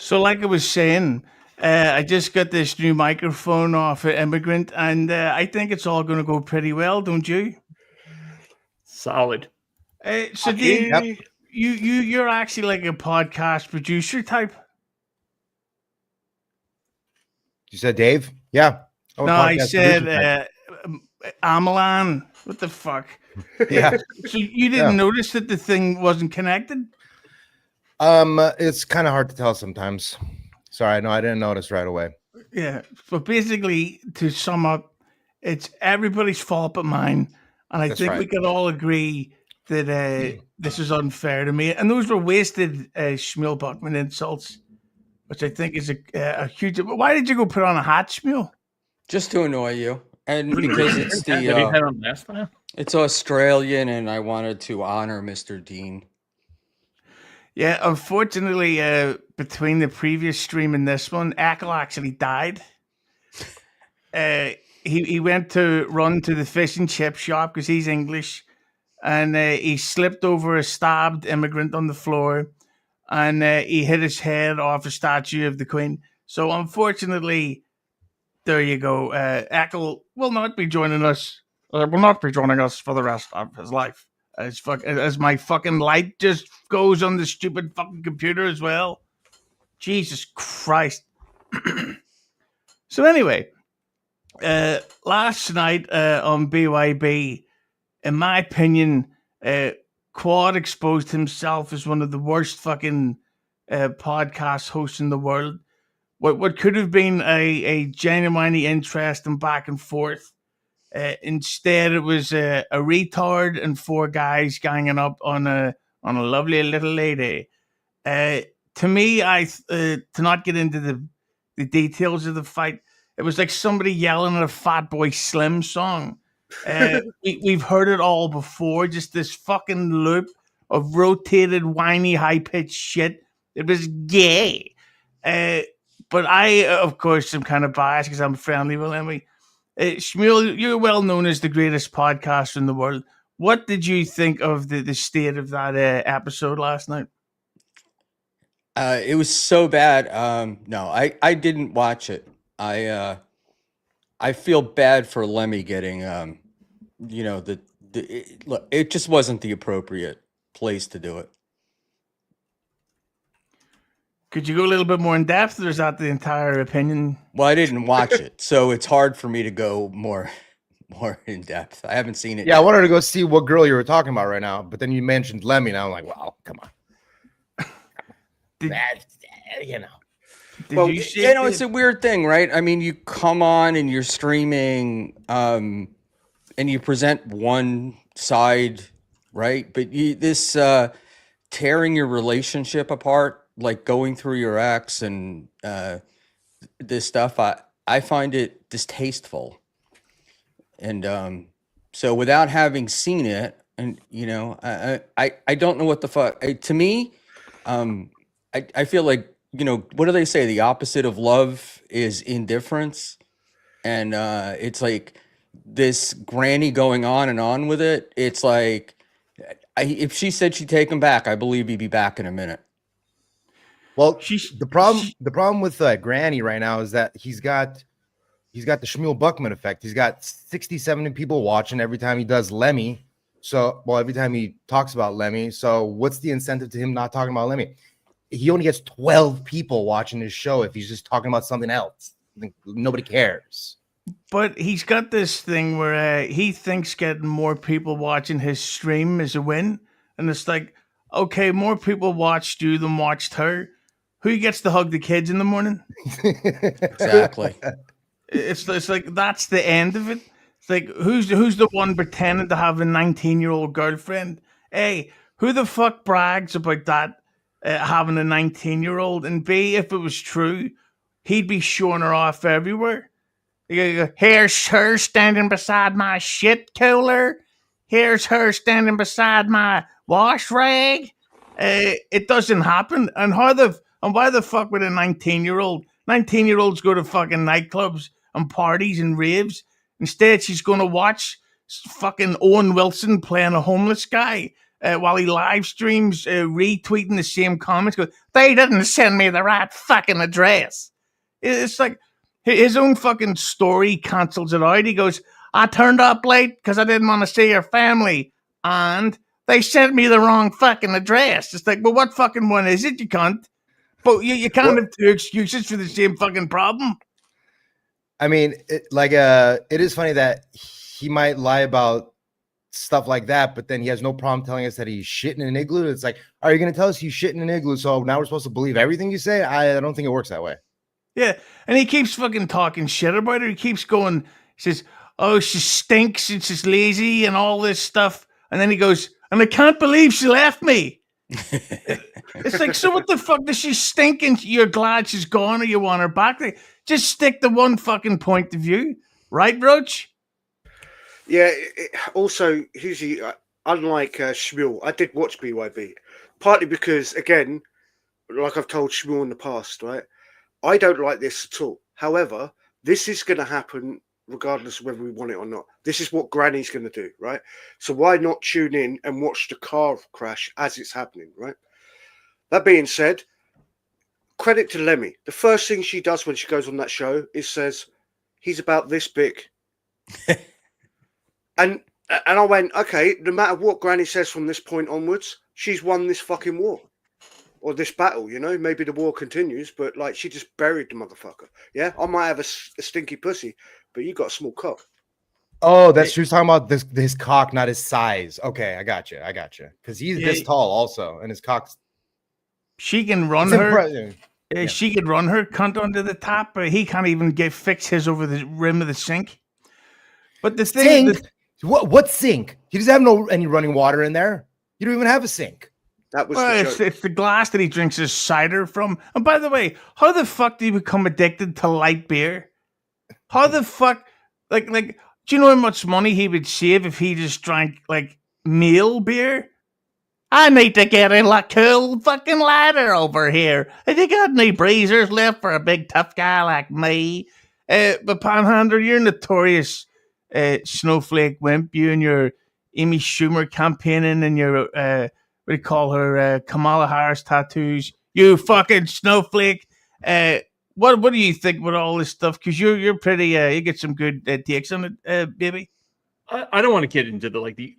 So, like I was saying, I just got this new microphone off of Immigrant, and I think it's all going to go pretty well, don't you? Solid. So, Dave, you're actually like a podcast producer type. You said Dave? Yeah. I'm a No, I podcast said producer Amalan. What the fuck? type. Yeah. So you didn't notice that the thing wasn't connected? It's kind of hard to tell sometimes. Sorry, no, I didn't notice right away. Yeah. But basically, to sum up, it's everybody's fault but mine. And I That's think right. we could all agree that this is unfair to me. And those were wasted Schmuel Buckman insults, which I think is a huge. Why did you go put on a hat, Schmuel? Just to annoy you, and because it's Did he had him last time? it's Australian, and I wanted to honor Mr. Dean. Yeah, unfortunately, between the previous stream and this one, Ekul actually died. He went to run to the fish and chip shop because he's English, and he slipped over a stabbed immigrant on the floor, and he hit his head off a statue of the Queen. So unfortunately, there you go. Ekul will not be joining us. Will not be joining us for the rest of his life. As my fucking light just goes on the stupid fucking computer as well. Jesus Christ. So anyway, last night on BYB, in my opinion, Quad exposed himself as one of the worst fucking podcast hosts in the world. What could have been a genuinely interesting back and forth. Instead, it was a retard and four guys ganging up on a lovely little lady. To me, to not get into the details of the fight, it was like somebody yelling at a Fat Boy Slim song. We've heard it all before. Just this fucking loop of rotated, whiny, high pitched shit. It was gay. But I, of course, am kind of biased because I'm friendly with Emily. Schmuel, you're well known as the greatest podcaster in the world. What did you think of the state of that episode last night? It was so bad. No, I didn't watch it. I feel bad for Lemmy getting look. It just wasn't the appropriate place to do it. Could you go a little bit more in depth, or is that the entire opinion? Well, I didn't watch it, so it's hard for me to go more in depth. I haven't seen it. Yeah, I wanted to go see what girl you were talking about right now, but then you mentioned Lemmy, and I'm like, well, come on. It's a weird thing, right? I mean, you come on and you're streaming, and you present one side, right? But this tearing your relationship apart, like going through your ex and this stuff, I find it distasteful. And so without having seen it, and I don't know what the fuck. To me, I feel like, what do they say? The opposite of love is indifference, and it's like this granny going on and on with it. It's like, if she said she'd take him back, I believe he'd be back in a minute. Well, the problem with Granny right now is that he's got the Schmuel Buckman effect. He's got 60, 70 people watching every time he does Lemmy. So, every time he talks about Lemmy. So, what's the incentive to him not talking about Lemmy? He only gets 12 people watching his show if he's just talking about something else. Nobody cares. But he's got this thing where he thinks getting more people watching his stream is a win. And it's like, okay, more people watched you than watched her. Who gets to hug the kids in the morning? Exactly. It's like that's the end of it. It's like who's the one pretending to have a 19-year-old girlfriend? Hey, who the fuck brags about that having a 19-year-old? And B, if it was true, he'd be showing her off everywhere. Here's her standing beside my shit cooler. Here's her standing beside my wash rag. It doesn't happen. And why the fuck would a 19-year-old? 19-year-olds go to fucking nightclubs and parties and raves. Instead, she's going to watch fucking Owen Wilson playing a homeless guy while he live streams, retweeting the same comments. Goes, they didn't send me the right fucking address. It's like his own fucking story cancels it out. He goes, I turned up late because I didn't want to see your family, and they sent me the wrong fucking address. It's like, well, what fucking one is it, you cunt? But you can't have two excuses for the same fucking problem. I mean, it is funny that he might lie about stuff like that, but then he has no problem telling us that he's shitting in an igloo. It's like, are you going to tell us he's shitting in an igloo? So now we're supposed to believe everything you say? I don't think it works that way. Yeah, and he keeps fucking talking shit about her. He keeps going, he says, oh, she stinks and she's lazy and all this stuff. And then he goes, and I can't believe she left me. It's like, so what the fuck does she stink and you're glad she's gone or you want her back? Like, just stick to one fucking point of view. Right, Roach? Yeah, also, Hughezy, unlike Schmuel, I did watch BYB. Partly because, again, like I've told Schmuel in the past, right? I don't like this at all. However, this is going to happen regardless of whether we want it or not. This is what Granny's going to do, right? So why not tune in and watch the car crash as it's happening, right? That being said, credit to Lemmy. The first thing she does when she goes on that show is says, he's about this big. and I went, okay, no matter what Granny says from this point onwards, she's won this fucking war. Or this battle, you know, maybe the war continues, but like she just buried the motherfucker. Yeah, I might have a stinky pussy, but you got a small cock. Oh, that's true. Talking about his cock, not his size. Okay, I got you. Because he's this tall also, and his cock's. She can run her. She could run her cunt onto the top, but he can't even fix his over the rim of the sink. But the thing, what sink? He doesn't have any running water in there. You don't even have a sink. That was it's the glass that he drinks his cider from. And by the way, how the fuck do you become addicted to light beer? How the fuck, like, do you know how much money he would save if he just drank like meal beer? I need to get a cool fucking ladder over here. Have you got any breezers left for a big tough guy like me? But Panhandler, you're notorious snowflake wimp. You and your Amy Schumer campaigning and your what do you call her? Kamala Harris tattoos. You fucking snowflake. What do you think about all this stuff? Because you're pretty. You get some good takes on it, baby. I don't want to get into the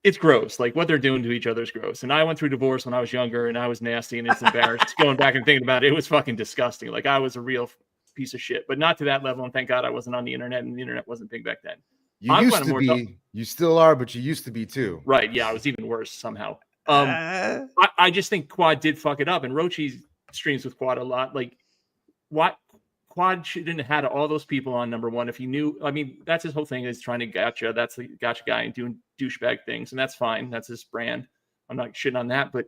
it's gross. Like what they're doing to each other is gross. And I went through divorce when I was younger, and I was nasty, and it's embarrassed. Going back and thinking about it, it was fucking disgusting. Like I was a real piece of shit, but not to that level. And thank God I wasn't on the internet, and the internet wasn't big back then. You used to be. You still are, but you used to be too. Right? Yeah, I was even worse somehow. I just think Quad did fuck it up, and Roachy streams with Quad a lot. Like, what Quad shouldn't have had all those people on number one if he knew. I mean, that's his whole thing is trying to gotcha. That's the gotcha guy and doing douchebag things, and that's fine. That's his brand. I'm not shitting on that, but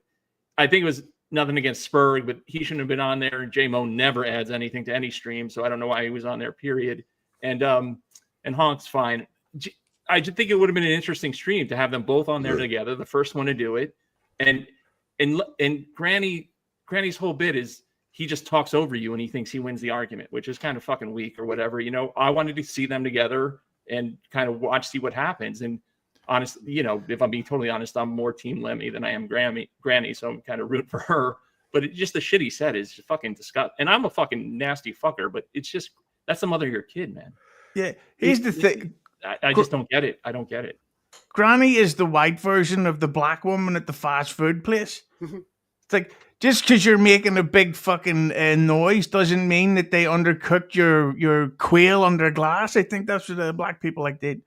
I think it was nothing against Spurg, but he shouldn't have been on there. And J-Mo never adds anything to any stream, so I don't know why he was on there. Period. And Honk's fine. I just think it would have been an interesting stream to have them both on there together. The first one to do it. And Granny's whole bit is he just talks over you and he thinks he wins the argument, which is kind of fucking weak or whatever. You know, I wanted to see them together and kind of see what happens. And honestly, you know, if I'm being totally honest, I'm more Team Lemmy than I am Granny, so I'm kind of rooting for her. But just the shit he said is just fucking disgusting. And I'm a fucking nasty fucker, but it's just that's the mother of your kid, man. Yeah, here's the thing. I just don't get it. I don't get it. Granny is the white version of the black woman at the fast food place. It's like, just because you're making a big fucking noise doesn't mean that they undercooked your quail under glass. I think that's what the black people did.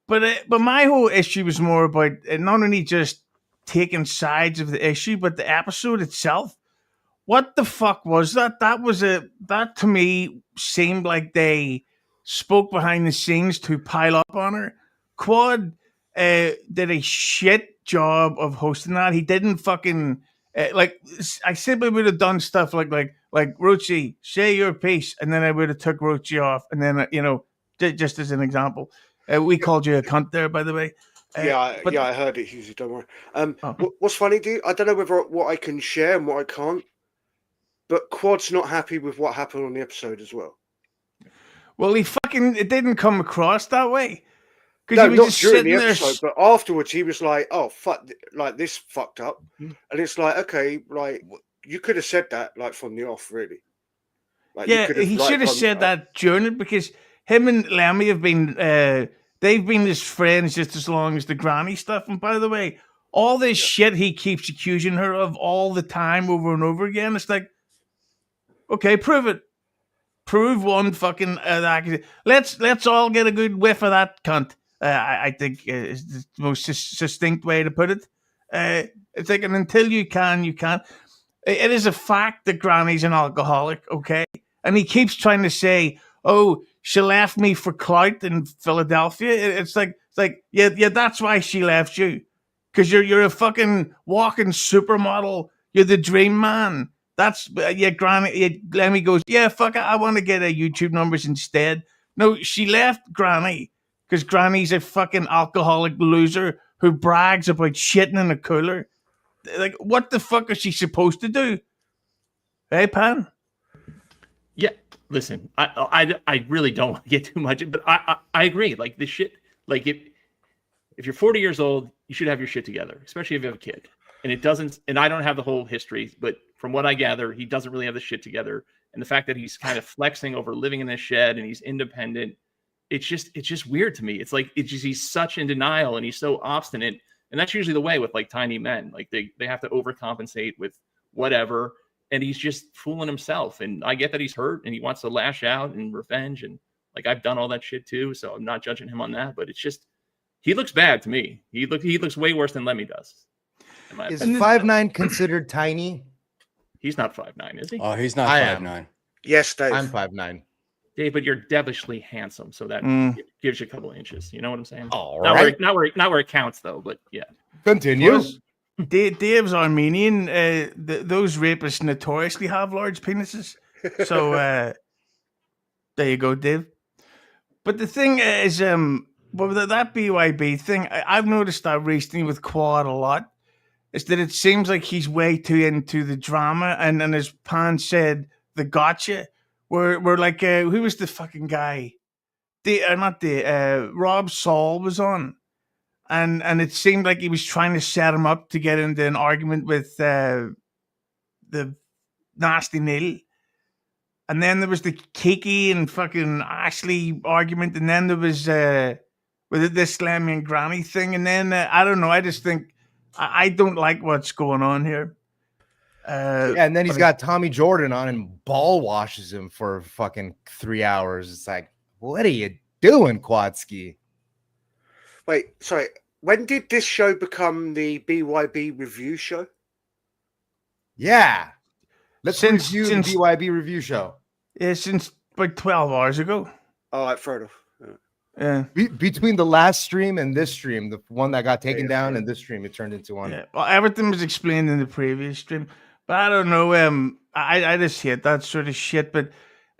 But my whole issue was more about not only just taking sides of the issue, but the episode itself. What the fuck was that? That to me seemed like they spoke behind the scenes to pile up on her. Quad did a shit job of hosting that. He didn't fucking I simply would have done stuff like Roachy, say your piece, and then I would have took Roachy off, and then just as an example, we called you a cunt there, by the way. I heard it, Hughezy. Don't worry. What's funny, dude? I don't know what I can share and what I can't, but Quad's not happy with what happened on the episode as well. Well, it didn't come across that way. No, not during the episode, but afterwards he was like, "Oh fuck, like this fucked up," and it's like, okay, like you could have said that like from the off, really. Like, yeah, he should have said that during it, because him and Lemmy have been they've been his friends just as long as the granny stuff. And by the way, all this shit he keeps accusing her of all the time, over and over again, it's like, okay, prove it. Prove one fucking let's all get a good whiff of that cunt. I think is the most succinct way to put it. It's like, and until you can, you can't. It is a fact that Granny's an alcoholic, okay? And he keeps trying to say, "Oh, she left me for clout in Philadelphia." It's like, yeah, that's why she left you, because you're a fucking walking supermodel. You're the dream man. That's Granny. Yeah, Lemmy goes, yeah, fuck it, I want to get a YouTube numbers instead. No, she left Granny because Granny's a fucking alcoholic loser who brags about shitting in a cooler. Like, what the fuck is she supposed to do? Hey, Pan? Yeah, listen, I really don't want to get too much, but I agree. Like, this shit, like, if you're 40 years old, you should have your shit together, especially if you have a kid. And it doesn't, and I don't have the whole history, but from what I gather, he doesn't really have the shit together. And the fact that he's kind of flexing over living in a shed and he's independent, it's just weird to me. It's like, he's such in denial and he's so obstinate. And that's usually the way with like tiny men. Like they have to overcompensate with whatever. And he's just fooling himself. And I get that he's hurt and he wants to lash out and revenge. And like, I've done all that shit too. So I'm not judging him on that, but it's just, he looks bad to me. He looks way worse than Lemmy does. Is 5'9" considered tiny? He's not 5'9", is he? Oh, he's not 5'9". Yes, Dave. I'm 5'9". Dave, but you're devilishly handsome, so that gives you a couple of inches. You know what I'm saying? All right. Not where it counts, though. But yeah. Continue. Dave's Armenian. Those rapists notoriously have large penises. So there you go, Dave. But the thing is, well, that BYB thing, I've noticed that recently with Quad a lot. Is that it seems like he's way too into the drama, and as Pan said, the gotcha. We're like, who was the fucking guy? Rob Saul was on, and it seemed like he was trying to set him up to get into an argument with the Nasty Neil, and then there was the Kiki and fucking Ashley argument, and then there was with this Lemmy and Granny thing, and then I don't know. I just think. I don't like what's going on here. And then he's got Tommy Jordan on and ball washes him for fucking 3 hours. It's like, what are you doing, Quadski? Wait, sorry. When did this show become the BYB review show? Yeah. Let's review the BYB review show. Yeah, since like 12 hours ago. All right, fair enough. Yeah. Between the last stream and this stream, the one that got taken down and this stream, it turned into one. Yeah. Well, everything was explained in the previous stream, but I don't know. I just hate that sort of shit. But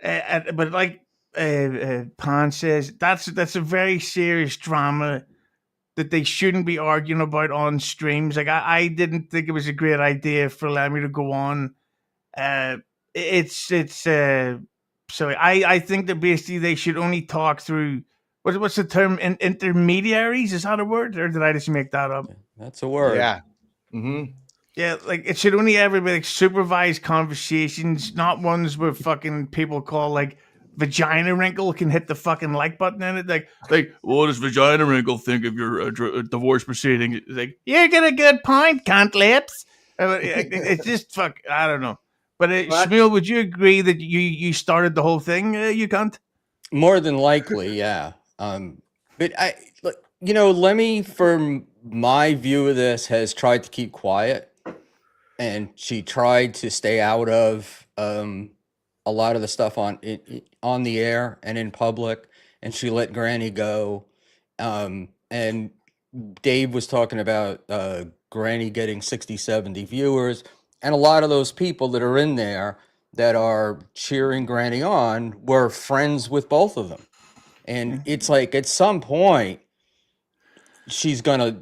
like Pan says, that's a very serious drama that they shouldn't be arguing about on streams. Like I didn't think it was a great idea for Lemmy to go on. So I think that basically they should only talk through. What's the term? Intermediaries? Is that a word, or did I just make that up? That's a word. Yeah. Mm-hmm. Yeah, like it should only ever be like supervised conversations, not ones where fucking people call like Vagina Wrinkle can hit the fucking like button in it. Like what does Vagina Wrinkle think of your divorce proceeding? It's like, you get a good point, cunt lips. It's just fuck. I don't know. But Schmuel, would you agree that you started the whole thing? You cunt. More than likely, yeah. But Lemmy, from my view of this, has tried to keep quiet, and she tried to stay out of a lot of the stuff on the air and in public, and she let Granny go. And Dave was talking about Granny getting 60, 70 viewers, and a lot of those people that are in there that are cheering Granny on were friends with both of them. And it's like, at some point, she's gonna,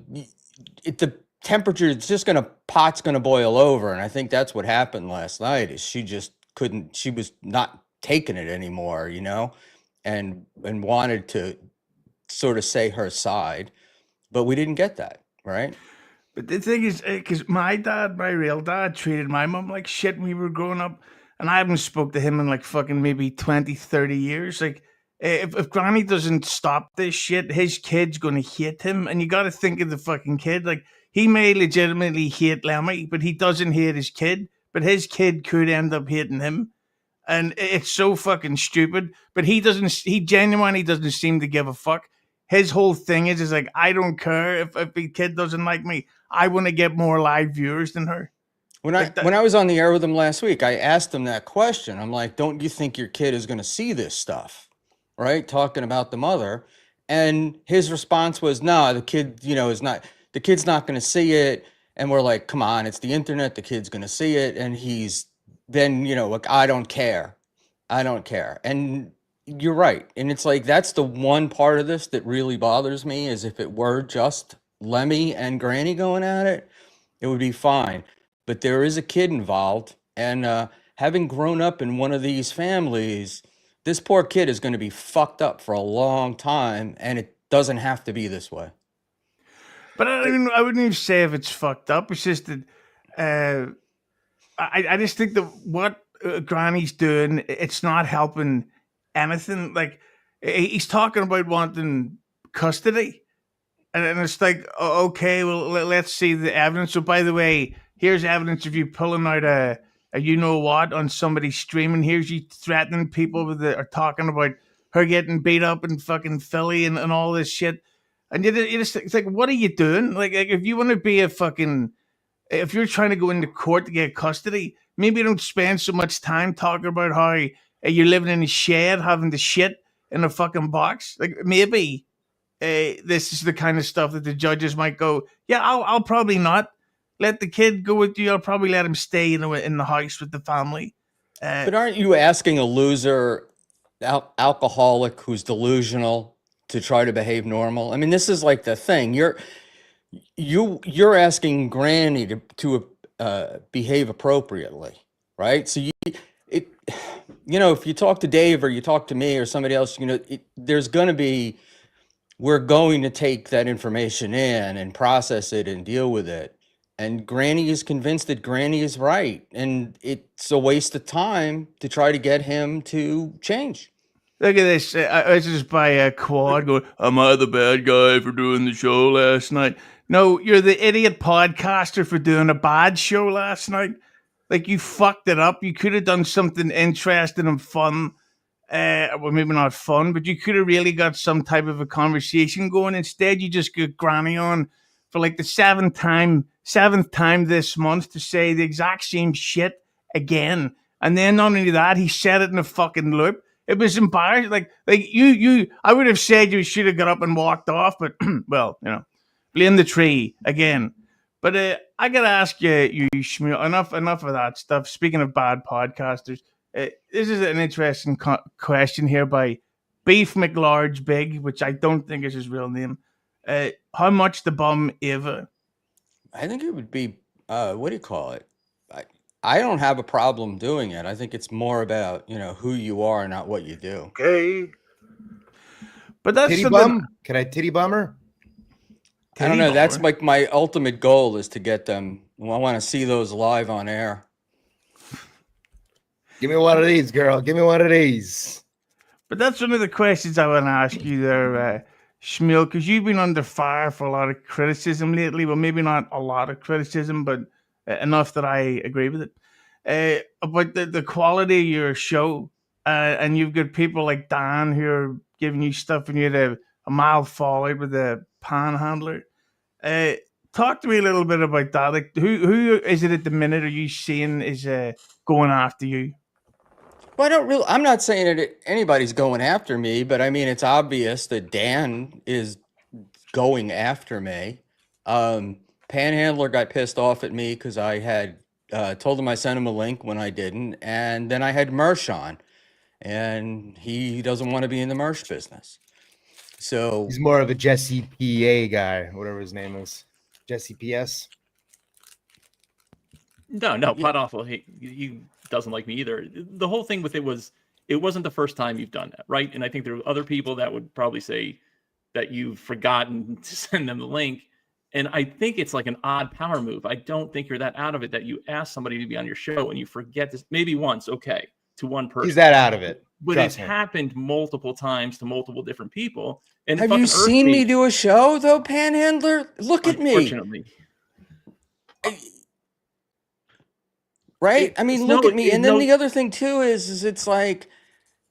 the temperature, it's just pot's gonna boil over. And I think that's what happened last night, is she just couldn't, she was not taking it anymore, and wanted to sort of say her side, but we didn't get that, right? But the thing is, because my real dad, treated my mom like shit when we were growing up, and I haven't spoke to him in like fucking maybe 20, 30 years. Like, if Granny doesn't stop this shit, his kid's going to hate him. And you got to think of the fucking kid. Like, he may legitimately hate Lemmy, but he doesn't hate his kid. But his kid could end up hating him. And it's so fucking stupid. But he genuinely doesn't seem to give a fuck. His whole thing is like, I don't care if the kid doesn't like me. I want to get more live viewers than her. When I was on the air with him last week, I asked him that question. I'm like, don't you think your kid is going to see this stuff? Right? Talking about the mother. And his response was, no, the kid, the kid's not going to see it. And we're like, come on, it's the internet. The kid's going to see it. And he's then, like, I don't care. And you're right. And it's like, that's the one part of this that really bothers me, is if it were just Lemmy and Granny going at it, it would be fine. But there is a kid involved. And having grown up in one of these families, this poor kid is going to be fucked up for a long time, and it doesn't have to be this way. But I wouldn't even say if it's fucked up. It's just that I just think that what Granny's doing, it's not helping anything. Like, he's talking about wanting custody, and it's like, okay, well, let's see the evidence. So, by the way, here's evidence of you pulling out a you know what on somebody's streaming. Here's you threatening people or talking about her getting beat up in fucking Philly and all this shit. And you just, it's like, what are you doing? Like if you want to be if you're trying to go into court to get custody, maybe don't spend so much time talking about how you're living in a shed, having the shit in a fucking box. Like, maybe this is the kind of stuff that the judges might go, yeah, I'll probably not let the kid go with you. I'll probably let him stay in the house with the family. But aren't you asking a loser, alcoholic who's delusional to try to behave normal? I mean, this is like the thing. You're asking Granny to behave appropriately, right? So if you talk to Dave or you talk to me or somebody else, we're going to take that information in and process it and deal with it. And Granny is convinced that Granny is right. And it's a waste of time to try to get him to change. Look at this. This is by a Quad going, am I the bad guy for doing the show last night? No, you're the idiot podcaster for doing a bad show last night. Like, you fucked it up. You could have done something interesting and fun. Well, maybe not fun, but you could have really got some type of a conversation going. Instead, you just got Granny on for like the seventh time this month to say the exact same shit again. And then not only that, he said it in a fucking loop. It was embarrassing. Like I would have said you should have got up and walked off, but well, blame the tree again. But I gotta ask you, Schmuel, enough of that stuff. Speaking of bad podcasters, this is an interesting question here by Beef McLarge Big, which I don't think is his real name. How much to bum Eva? I think it would be, what do you call it? I don't have a problem doing it. I think it's more about, who you are, not what you do. Okay. But that's titty bum? Can I titty bummer? I don't know. That's like my ultimate goal is to get them. I want to see those live on air. Give me one of these, girl. Give me one of these. But that's one of the questions I want to ask you there, Schmuel, because you've been under fire for a lot of criticism lately. Well, maybe not a lot of criticism, but enough that I agree with it. About the quality of your show. And you've got people like Dan who are giving you stuff and you had a mild fallout with the Panhandler. Talk to me a little bit about that. Like, who is it at the minute are you seeing is going after you? Well, I'm not saying that anybody's going after me, but I mean, it's obvious that Dan is going after me. Panhandler got pissed off at me because I had told him I sent him a link when I didn't. And then I had Mersh on, and he doesn't want to be in the Mersh business. So he's more of a Jesse PA guy, whatever his name is. Jesse PS. No, Pot Awful. He doesn't like me either. The whole thing with it wasn't the first time you've done that, right? And I think there are other people that would probably say that you've forgotten to send them the link. And I think it's like an odd power move. I don't think you're that out of it that you ask somebody to be on your show and you forget this. Maybe once, okay, to one person. He's that out of it. But it's happened multiple times to multiple different people. And have you seen me do a show though, Panhandler? Look at me. Unfortunately. Right? I mean, look at me. And then the other thing too is it's like,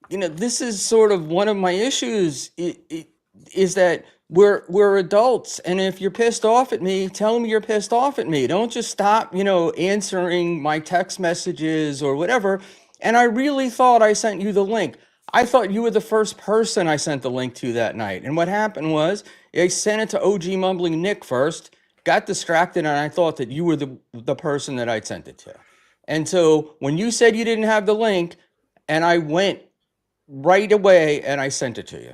you know, this is sort of one of my issues is that we're adults, and if you're pissed off at me, tell me you're pissed off at me. Don't just stop, you know, answering my text messages or whatever. And I really thought I sent you the link. I thought you were the first person I sent the link to that night. And what happened was I sent it to OG Mumbling Nick first, got distracted, and I thought that you were the person that I'd sent it to. And so when you said you didn't have the link, and I went right away and I sent it to you.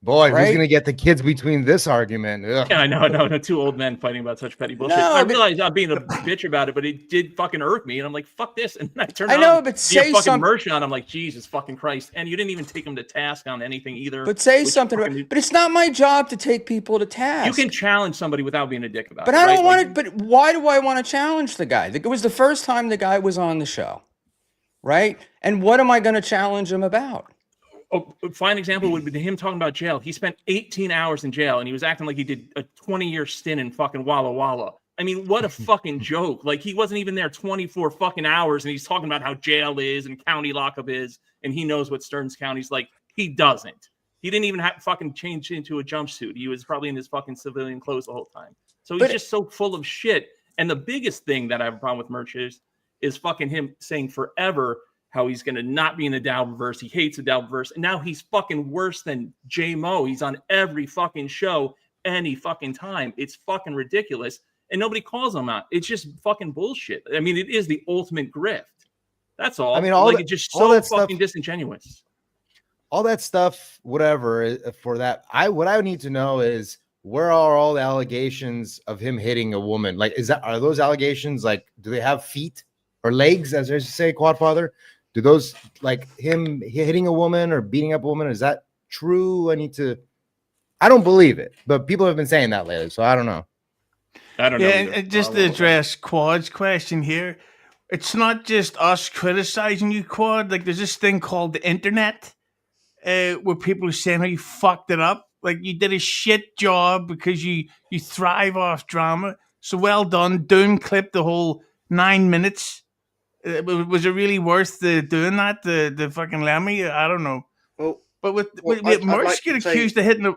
Boy, right? Who's going to get the kids between this argument? Ugh. Yeah, I know. Two old men fighting about such petty bullshit. No, I realize I'm being a bitch about it, but it did fucking irk me. And I'm like, fuck this. And I turned but say fucking merch on. I'm like, Jesus fucking Christ. And you didn't even take them to task on anything either. But say something. But it's not my job to take people to task. You can challenge somebody without being a dick about it. But I don't want it. But why do I want to challenge the guy? It was the first time the guy was on the show. Right? And what am I going to challenge him about? A fine example would be him talking about jail. He spent 18 hours in jail, and he was acting like he did a 20-year stint in fucking Walla Walla. I mean, what a fucking joke. Like, he wasn't even there 24 fucking hours, and he's talking about how jail is and county lockup is, and he knows what Stearns County's like. He doesn't. He didn't even have fucking change into a jumpsuit. He was probably in his fucking civilian clothes the whole time. So he's just so full of shit. And the biggest thing that I have a problem with Merch is fucking him saying forever how he's going to not be in the DabbleVerse. He hates the DabbleVerse. And now he's fucking worse than J-Mo. He's on every fucking show any fucking time. It's fucking ridiculous. And nobody calls him out. It's just fucking bullshit. I mean, it is the ultimate grift. That's all. I mean, it's just so fucking disingenuous. All that stuff, whatever, for that. What I would need to know is, where are all the allegations of him hitting a woman? Like, are those allegations, like, do they have feet or legs, as I say, Quadfather? Do those, like him hitting a woman or beating up a woman, is that true? I don't believe it, but people have been saying that lately, so I don't know. I don't know. And just to address Quad's question here, it's not just us criticizing you, Quad. Like, there's this thing called the internet, where people are saying how you fucked it up. Like, you did a shit job because you thrive off drama. So well done. Doom clipped the whole 9 minutes. Was it really worth doing that? The fucking Lemmy? I don't know. Well, but with Merch get accused of hitting a...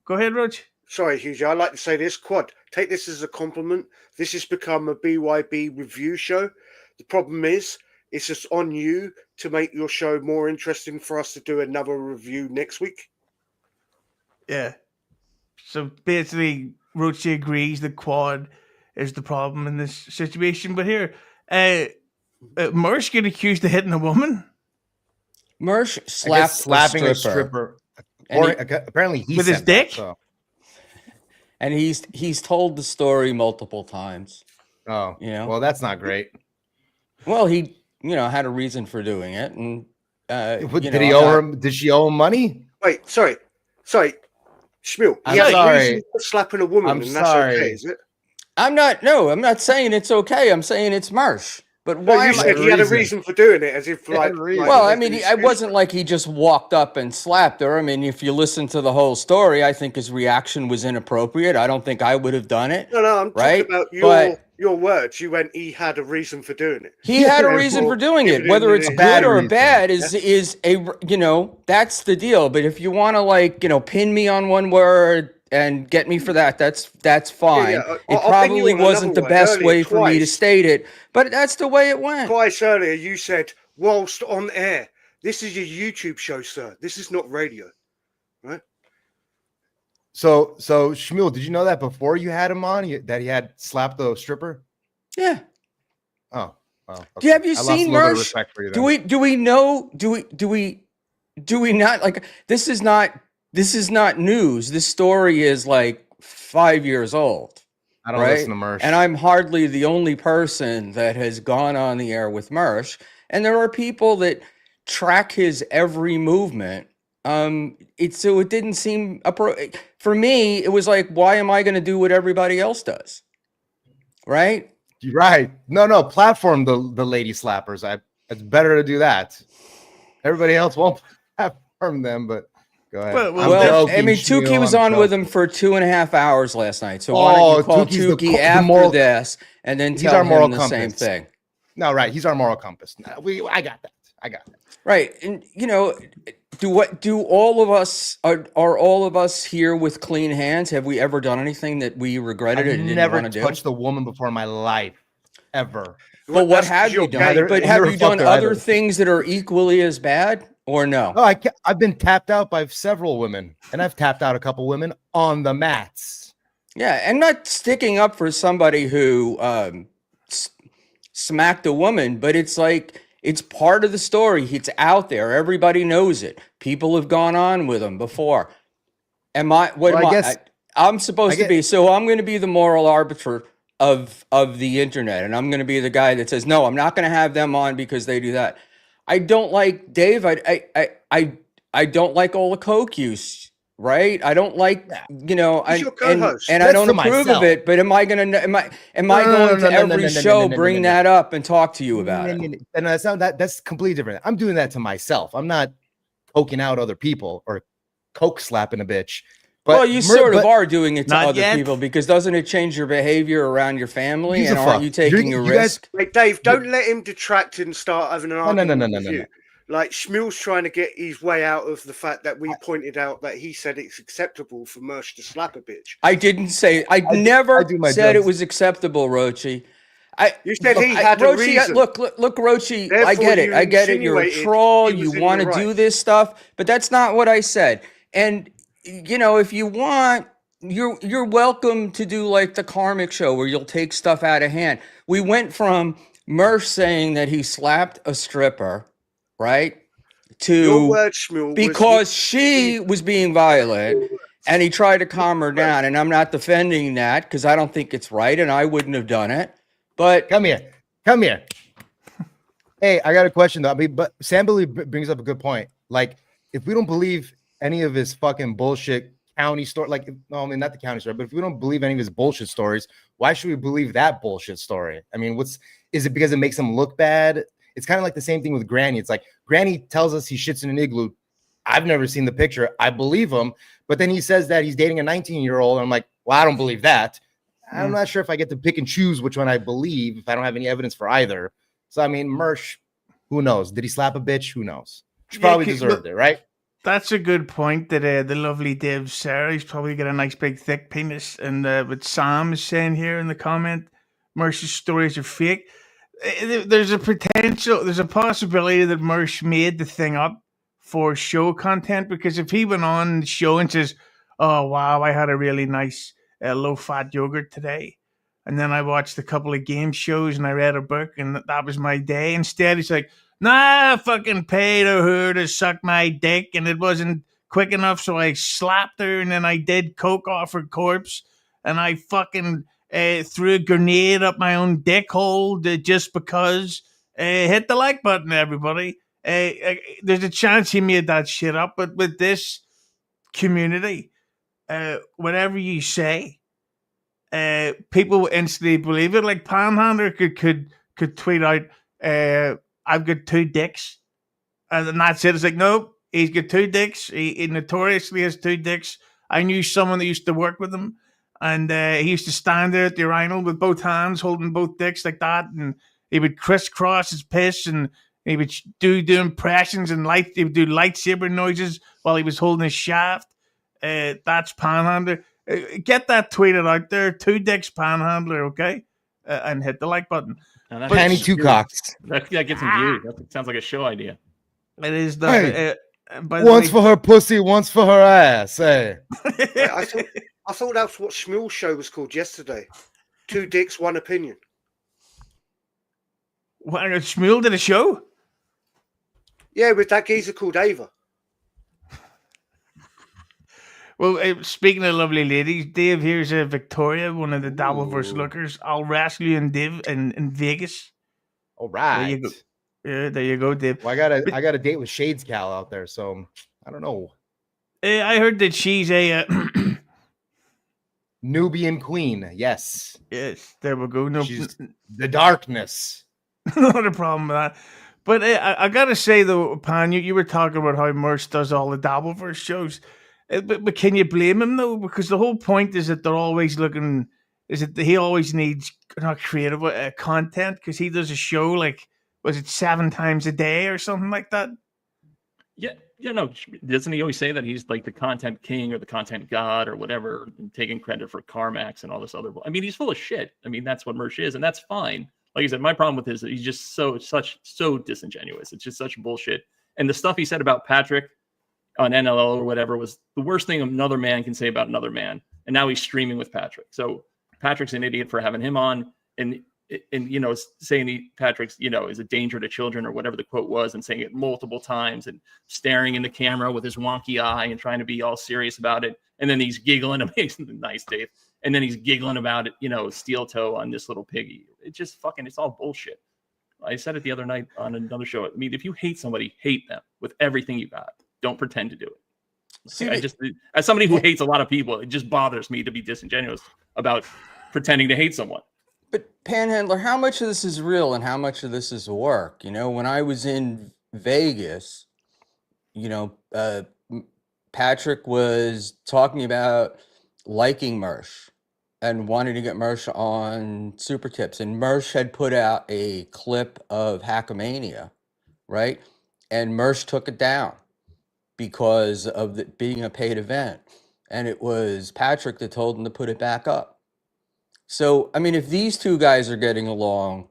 Go ahead, Roach. Sorry, Hughezy. I'd like to say this. Quad, take this as a compliment. This has become a BYB review show. The problem is, it's just on you to make your show more interesting for us to do another review next week. Yeah. So basically, Roachy agrees that Quad is the problem in this situation. But here, Mersh get accused of hitting a woman. Mersh slapping a stripper. Apparently he with his dick. That, so. And he's told the story multiple times. Oh, well, that's not great. Well, he had a reason for doing it, and did he owe her? Did she owe him money? Wait, sorry, Schmuel. I'm sorry. Slapping a woman. I'm sorry. Okay, is it? I'm not saying it's okay. I'm saying it's Mersh. But why? You said he had a reason for doing it, as if like. Well, I mean, it wasn't like he just walked up and slapped her. I mean, if you listen to the whole story, I think his reaction was inappropriate. I don't think I would have done it. No, I'm talking about your words. You went, he had a reason for doing it. He had a reason for doing it. Whether it's good or bad is a that's the deal. But if you want to pin me on one word and get me for that, that's fine. Yeah. It probably wasn't the best way for me to state it, but that's the way it went. Twice earlier, you said, whilst on air, this is your YouTube show, sir. This is not radio, right? So Schmuel, did you know that before you had him on, that he had slapped the stripper? Yeah. Oh. Okay. Have you seen Mersh? Do we know? Do we not like? This is not news. This story is like 5 years old. I don't listen to Mersh. And I'm hardly the only person that has gone on the air with Mersh. And there are people that track his every movement it didn't seem for me. It was like, why am I going to do what everybody else does? Right. Right. No. Platform the lady slappers. It's better to do that. Everybody else won't platform them, but go ahead. Well, I mean, Tukey was on with him for 2.5 hours last night. So why don't you call Tukey after this and then tell him the same thing? No, right. He's our moral compass. I got that. Right. And do all of us are all of us here with clean hands? Have we ever done anything that we regretted and didn't want to do? Never touched a woman before in my life, ever. But what have you done? But have you done other things that are equally as bad or no? No, I've been tapped out by several women, and I've tapped out a couple women on the mats. Yeah, and not sticking up for somebody who smacked a woman, but it's like, it's part of the story. It's out there. Everybody knows it. People have gone on with him before. I'm supposed to be. So I'm going to be the moral arbiter of the internet, and I'm going to be the guy that says, no, I'm not going to have them on because they do that. I don't like Dave. I don't like all the coke use. Right? I don't like, and I don't approve of it, but am I going to every show bring that up and talk to you about it? And that's completely different. I'm doing that to myself. I'm not coking out other people or coke slapping a bitch. But well, you sort of are doing it to other people, because doesn't it change your behavior around your family? And aren't you taking a risk? Wait, Dave, don't let him detract and start having an argument with you. No. Like, Schmuel's trying to get his way out of the fact that we pointed out that he said it's acceptable for Mersh to slap a bitch. I didn't say. I never said it was acceptable, Roachy. You said he had a reason. Look, Roachy. Therefore, I get it. You're a troll. You want to do this stuff, but that's not what I said. And if you want, you're welcome to do like the Karmic show where you'll take stuff out of hand. We went from Mersh saying that he slapped a stripper, right? Your word, Schmuel, because she was being violent, and he tried to calm her down. And I'm not defending that because I don't think it's right, and I wouldn't have done it. But come here. Hey, I got a question though. But Sam Billy brings up a good point. Like, if we don't believe any of his fucking bullshit county story, not the county story, but if we don't believe any of his bullshit stories, why should we believe that bullshit story? I mean, is it because it makes him look bad? It's kind of like the same thing with Granny. It's like Granny tells us he shits in an igloo. I've never seen the picture. I believe him. But then he says that he's dating a 19-year-old. And I'm like, well, I don't believe that. I'm not sure if I get to pick and choose which one I believe if I don't have any evidence for either. So, I mean, Mersh, who knows? Did he slap a bitch? Who knows? She probably deserved it, right? That's a good point that the lovely Dave Sarra, he's probably got a nice big thick penis. And what Sam is saying here in the comment, Mersh's stories are fake. There's a possibility that Mersh made the thing up for show content, because if he went on the show and says, oh, wow, I had a really nice low-fat yogurt today, and then I watched a couple of game shows and I read a book and that was my day. Instead, he's like, nah, I fucking paid her to suck my dick and it wasn't quick enough, so I slapped her and then I did coke off her corpse and I fucking threw a grenade up my own dick hole just because. Hit the like button, everybody. There's a chance he made that shit up, but with this community, whatever you say, people will instantly believe it. Like Panhandler could tweet out, I've got 2 dicks, and that's it. It's like, nope, he's got 2 dicks. He notoriously has 2 dicks. I knew someone that used to work with him, and he used to stand there at the urinal with both hands holding both dicks like that, and he would crisscross his piss, and he would do impressions and he would do lightsaber noises while he was holding his shaft. That's Panhandler. Get that tweeted out there. 2 dicks Panhandler, okay? And hit the like button. Panny 2 cocks. That gets him views. That sounds like a show idea. It is once for her pussy, once for her ass. Hey. I thought that's what Schmuel's show was called yesterday. 2 dicks, 1 opinion. What, Schmuel did a show? Yeah, with that geezer called Ava. Well, speaking of lovely ladies, Dave, here's Victoria, one of the DabbleVerse lookers. I'll wrestle you in Vegas. All right. There you go. Yeah, there you go, Dave. Well, I got a date with Shades Cal out there, so I don't know. I heard that she's a Nubian queen. Yes. Yes, there we go. No, she's the darkness. Not a problem with that. But I gotta say though, Pan, you were talking about how Merce does all the DabbleVerse shows, but can you blame him though? Because the whole point is that they're always looking. Is that he always needs not creative content because he does a show like was it 7 times a day or something like that? Yeah, no. Doesn't he always say that he's like the content king or the content god or whatever, and taking credit for CarMax and all this other? I mean, he's full of shit. I mean, that's what Merch is, and that's fine. Like I said, my problem with his, he's just so disingenuous. It's just such bullshit. And the stuff he said about Patrick on NLL or whatever was the worst thing another man can say about another man. And now he's streaming with Patrick. So Patrick's an idiot for having him on, and saying Patrick's is a danger to children or whatever the quote was, and saying it multiple times and staring in the camera with his wonky eye and trying to be all serious about it. And then he's giggling. Nice, Dave. And then he's giggling about it, steel toe on this little piggy. It's just it's all bullshit. I said it the other night on another show. I mean, if you hate somebody, hate them with everything you got. Don't pretend to do it. See, as somebody who hates a lot of people, it just bothers me to be disingenuous about pretending to hate someone. But Panhandler, how much of this is real and how much of this is work? When I was in Vegas, Patrick was talking about liking Mersh and wanting to get Mersh on Super Tips. And Mersh had put out a clip of Hackamania, right? And Mersh took it down because of it being a paid event. And it was Patrick that told him to put it back up. So, I mean, if these two guys are getting along,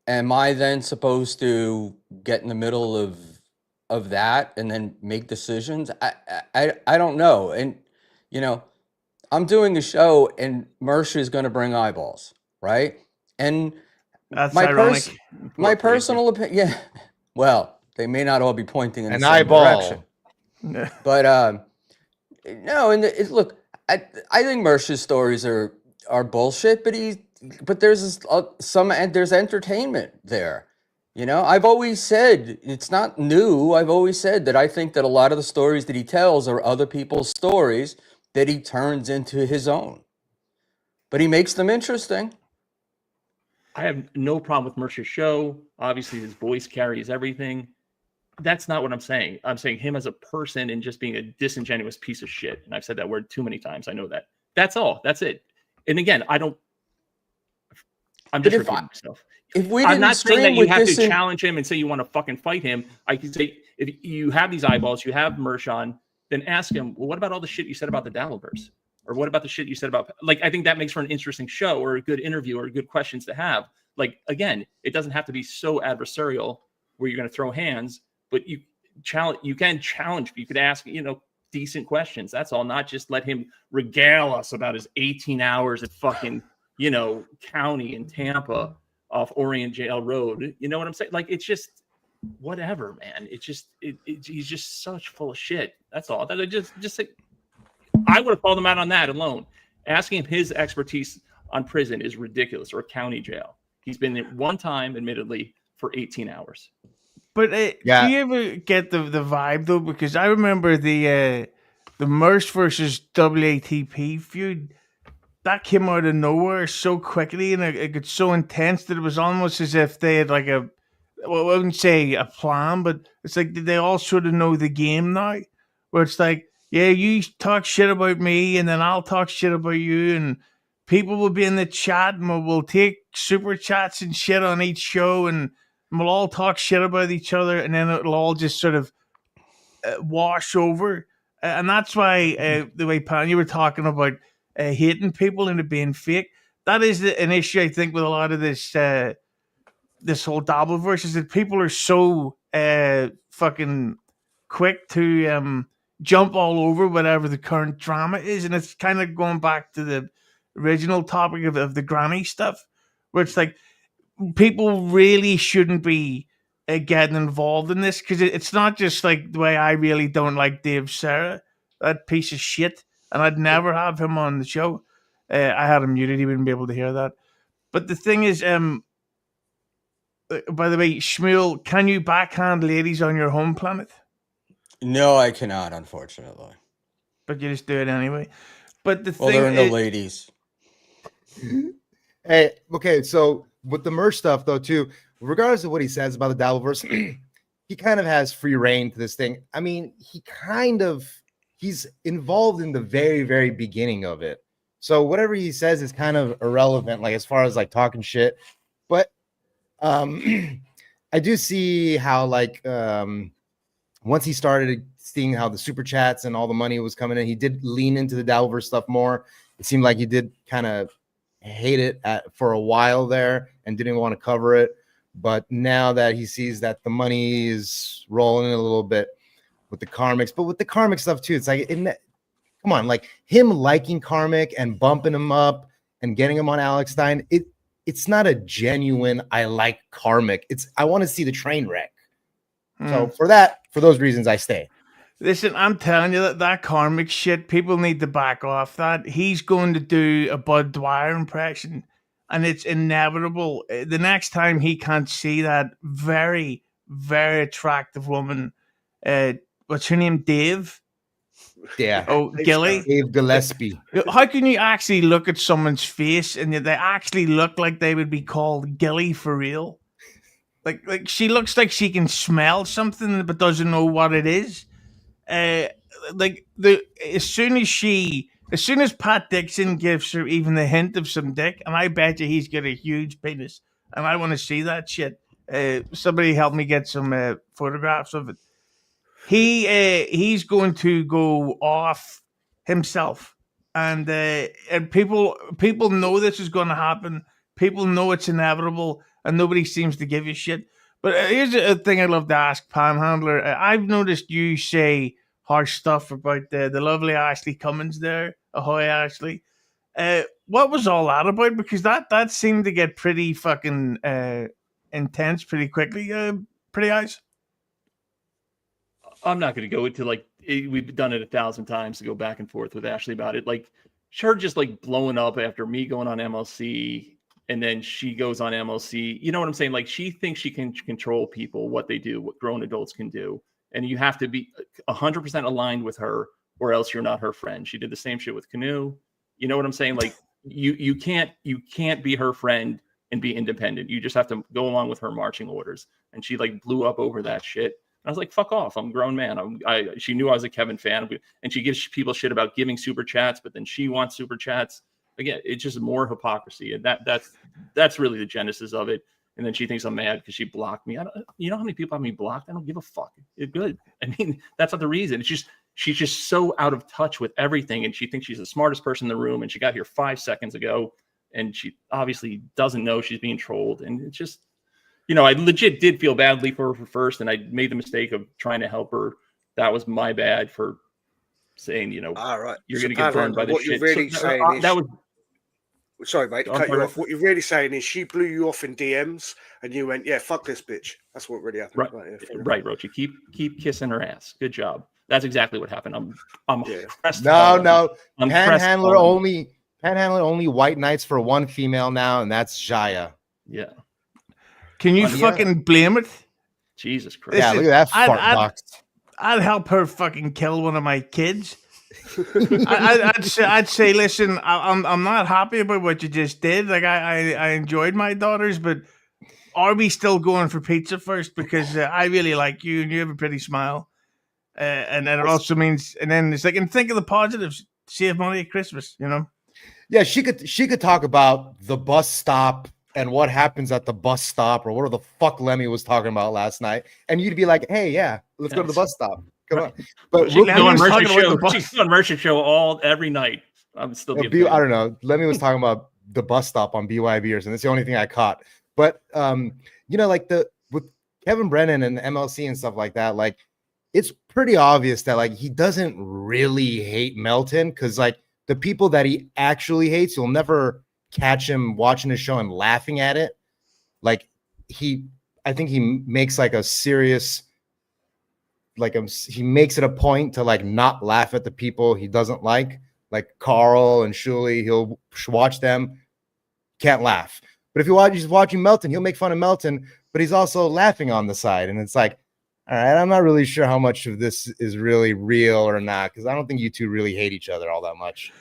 am I then supposed to get in the middle of that and then make decisions? I don't know. And, I'm doing a show and Mersh is going to bring eyeballs, right? And that's ironic. My personal opinion, yeah. Well, they may not all be pointing in the same eyeball direction. But no, and look, I think Mersh's stories are bullshit, but there's there's entertainment there. I've always said, it's not new. I've always said that I think that a lot of the stories that he tells are other people's stories that he turns into his own. But he makes them interesting. I have no problem with Mercer's show. Obviously, his voice carries everything. That's not what I'm saying. I'm saying him as a person and just being a disingenuous piece of shit. And I've said that word too many times. I know that. That's all. That's it. And again, I'm just repeating myself. I'm not saying that you have to challenge him and say you want to fucking fight him. I can say, if you have these eyeballs, you have Mersh on, then ask him, well, what about all the shit you said about the DabbleVerse? Or what about the shit you said about, I think that makes for an interesting show or a good interview or good questions to have. Again, it doesn't have to be so adversarial where you're going to throw hands, but you can challenge. You could ask, decent questions. That's all, not just let him regale us about his 18 hours at fucking, county in Tampa off Orient Jail Road. You know what I'm saying? It's just whatever, man. It's just, he's just such full of shit. That's all. That just I would have called him out on that alone. Asking him his expertise on prison is ridiculous, or county jail. He's been there one time, admittedly, for 18 hours. But do you ever get the vibe though? Because I remember the Merce versus WATP feud that came out of nowhere so quickly, and it got so intense that it was almost as if they had I wouldn't say a plan, but it's like they all sort of know the game now. Where it's like, yeah, you talk shit about me, and then I'll talk shit about you, and people will be in the chat, and we'll take super chats and shit on each show, and we'll all talk shit about each other, and then it'll all just sort of wash over. And that's why the way, Pan, you were talking about hating people and it being fake, that is an issue, I think, with a lot of this this whole DabbleVerse, is that people are so fucking quick to jump all over whatever the current drama is. And it's kind of going back to the original topic of the granny stuff, where it's like, people really shouldn't be getting involved in this, because it's not just like the way I really don't like Dave Sarra, that piece of shit, and I'd never have him on the show. I had him muted; he wouldn't be able to hear that. But the thing is, by the way, Schmuel, can you backhand ladies on your home planet? No, I cannot, unfortunately. But you just do it anyway. But the Well, thing there are no ladies. Hey, okay, so with the merch stuff though, too, regardless of what he says about the DabbleVerse, he kind of has free reign to this thing. I mean, he's involved in the very, very beginning of it. So whatever he says is kind of irrelevant, like as far as like talking shit. But I do see how like once he started seeing how the super chats and all the money was coming in, he did lean into the DabbleVerse stuff more. It seemed like he did kind of hate it for a while there and didn't want to cover it. But now that he sees that the money is rolling in a little bit with the Karmics, but with the Karmic stuff too, it's like, come on, like him liking Karmic and bumping him up and getting him on Alex Stein, it's not a genuine I like Karmic. I want to see the train wreck. So for those reasons, I stay. Listen, I'm telling you that Karmic shit, people need to back off that. He's going to do a Bud Dwyer impression, and it's inevitable. The next time he can't see that very, very attractive woman, what's her name, Dave? Yeah. Oh, Gilly? Dave Gillespie. How can you actually look at someone's face and they actually look like they would be called Gilly for real? Like she looks like she can smell something but doesn't know what it is. As soon as Pat Dixon gives her even the hint of some dick, and I bet you he's got a huge penis, and I want to see that shit. Somebody help me get some photographs of it. He's going to go off himself, and people know this is going to happen. People know it's inevitable, and nobody seems to give a shit. But here's a thing I'd love to ask Panhandler. I've noticed you say harsh stuff about the lovely Ashley Cummins there. Ahoy, Ashley. What was all that about? Because that seemed to get pretty fucking intense pretty quickly. Pretty eyes. I'm not going to go into we've done it 1,000 times to go back and forth with Ashley about it. Like her just like blowing up after me going on MLC. And then she goes on MLC. You know what I'm saying? Like she thinks she can control people, what they do, what grown adults can do. And you have to be 100% aligned with her or else you're not her friend. She did the same shit with Canoe. You know what I'm saying? Like you can't be her friend and be independent. You just have to go along with her marching orders. And she like blew up over that shit. And I was like, fuck off. I'm a grown man. She knew I was a Kevin fan. And she gives people shit about giving super chats, but then she wants super chats. Again, it's just more hypocrisy, and that's really the genesis of it. And then she thinks I'm mad because she blocked me. You know how many people have me blocked? I don't give a fuck. It's good. I mean, that's not the reason. It's just she's just so out of touch with everything, and she thinks she's the smartest person in the room. And she got here 5 seconds ago, and she obviously doesn't know she's being trolled. And it's just, I legit did feel badly for her first, and I made the mistake of trying to help her. That was my bad for saying, all right, you're going to get burned by this shit. You're really saying that was. Sorry, mate, to cut you off. What you're really saying is she blew you off in DMs, and you went, "Yeah, fuck this bitch." That's what really happened. Right, Roachy. Keep kissing her ass. Good job. That's exactly what happened. I'm No. Panhandler only white knights for one female now, and that's Jaya. Yeah. Can you fucking blame it? Jesus Christ. Yeah, look at that fart box. I'd help her fucking kill one of my kids. I'd say, listen, I'm not happy about what you just did. Like I enjoyed my daughters, but are we still going for pizza first? Because I really like you, and you have a pretty smile, and then it also means, and then it's like, and think of the positives. Save money at Christmas, Yeah, she could talk about the bus stop and what happens at the bus stop, or whatever the fuck Lemmy was talking about last night, and you'd be like, hey, yeah, let's go to the bus stop. Come on. But she's on Merchant Show every night. I'm still I don't know. Lemmy was talking about the bus stop on BYBers, and that's the only thing I caught. But like with Kevin Brennan and MLC and stuff like that, like it's pretty obvious that like he doesn't really hate Melton, because like the people that he actually hates, you'll never catch him watching his show and laughing at it. Like I think he makes like a serious, he makes it a point to like not laugh at the people he doesn't like Carl and Shuli. He'll watch them, can't laugh. But if he's watching Melton, he'll make fun of Melton, but he's also laughing on the side. And it's like, All right, I'm not really sure how much of this is really real or not, because I don't think you two really hate each other all that much.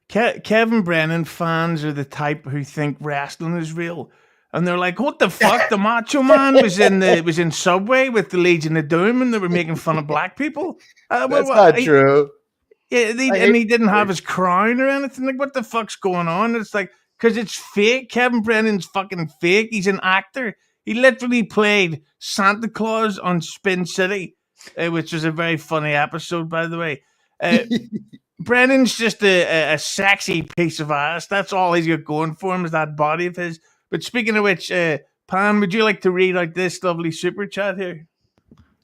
Kevin Brennan fans are the type who think wrestling is real, and they're like, "What the fuck? The Macho Man was in Subway with the Legion of Doom, and they were making fun of black people." That's not true. Yeah, he didn't have his crown or anything. Like, what the fuck's going on? It's like, because it's fake. Kevin Brennan's fucking fake. He's an actor. He literally played Santa Claus on Spin City, which was a very funny episode, by the way. Brennan's just a sexy piece of ass. That's all he's got going for him, is that body of his. But speaking of which, Pan, would you like to read out this lovely super chat here?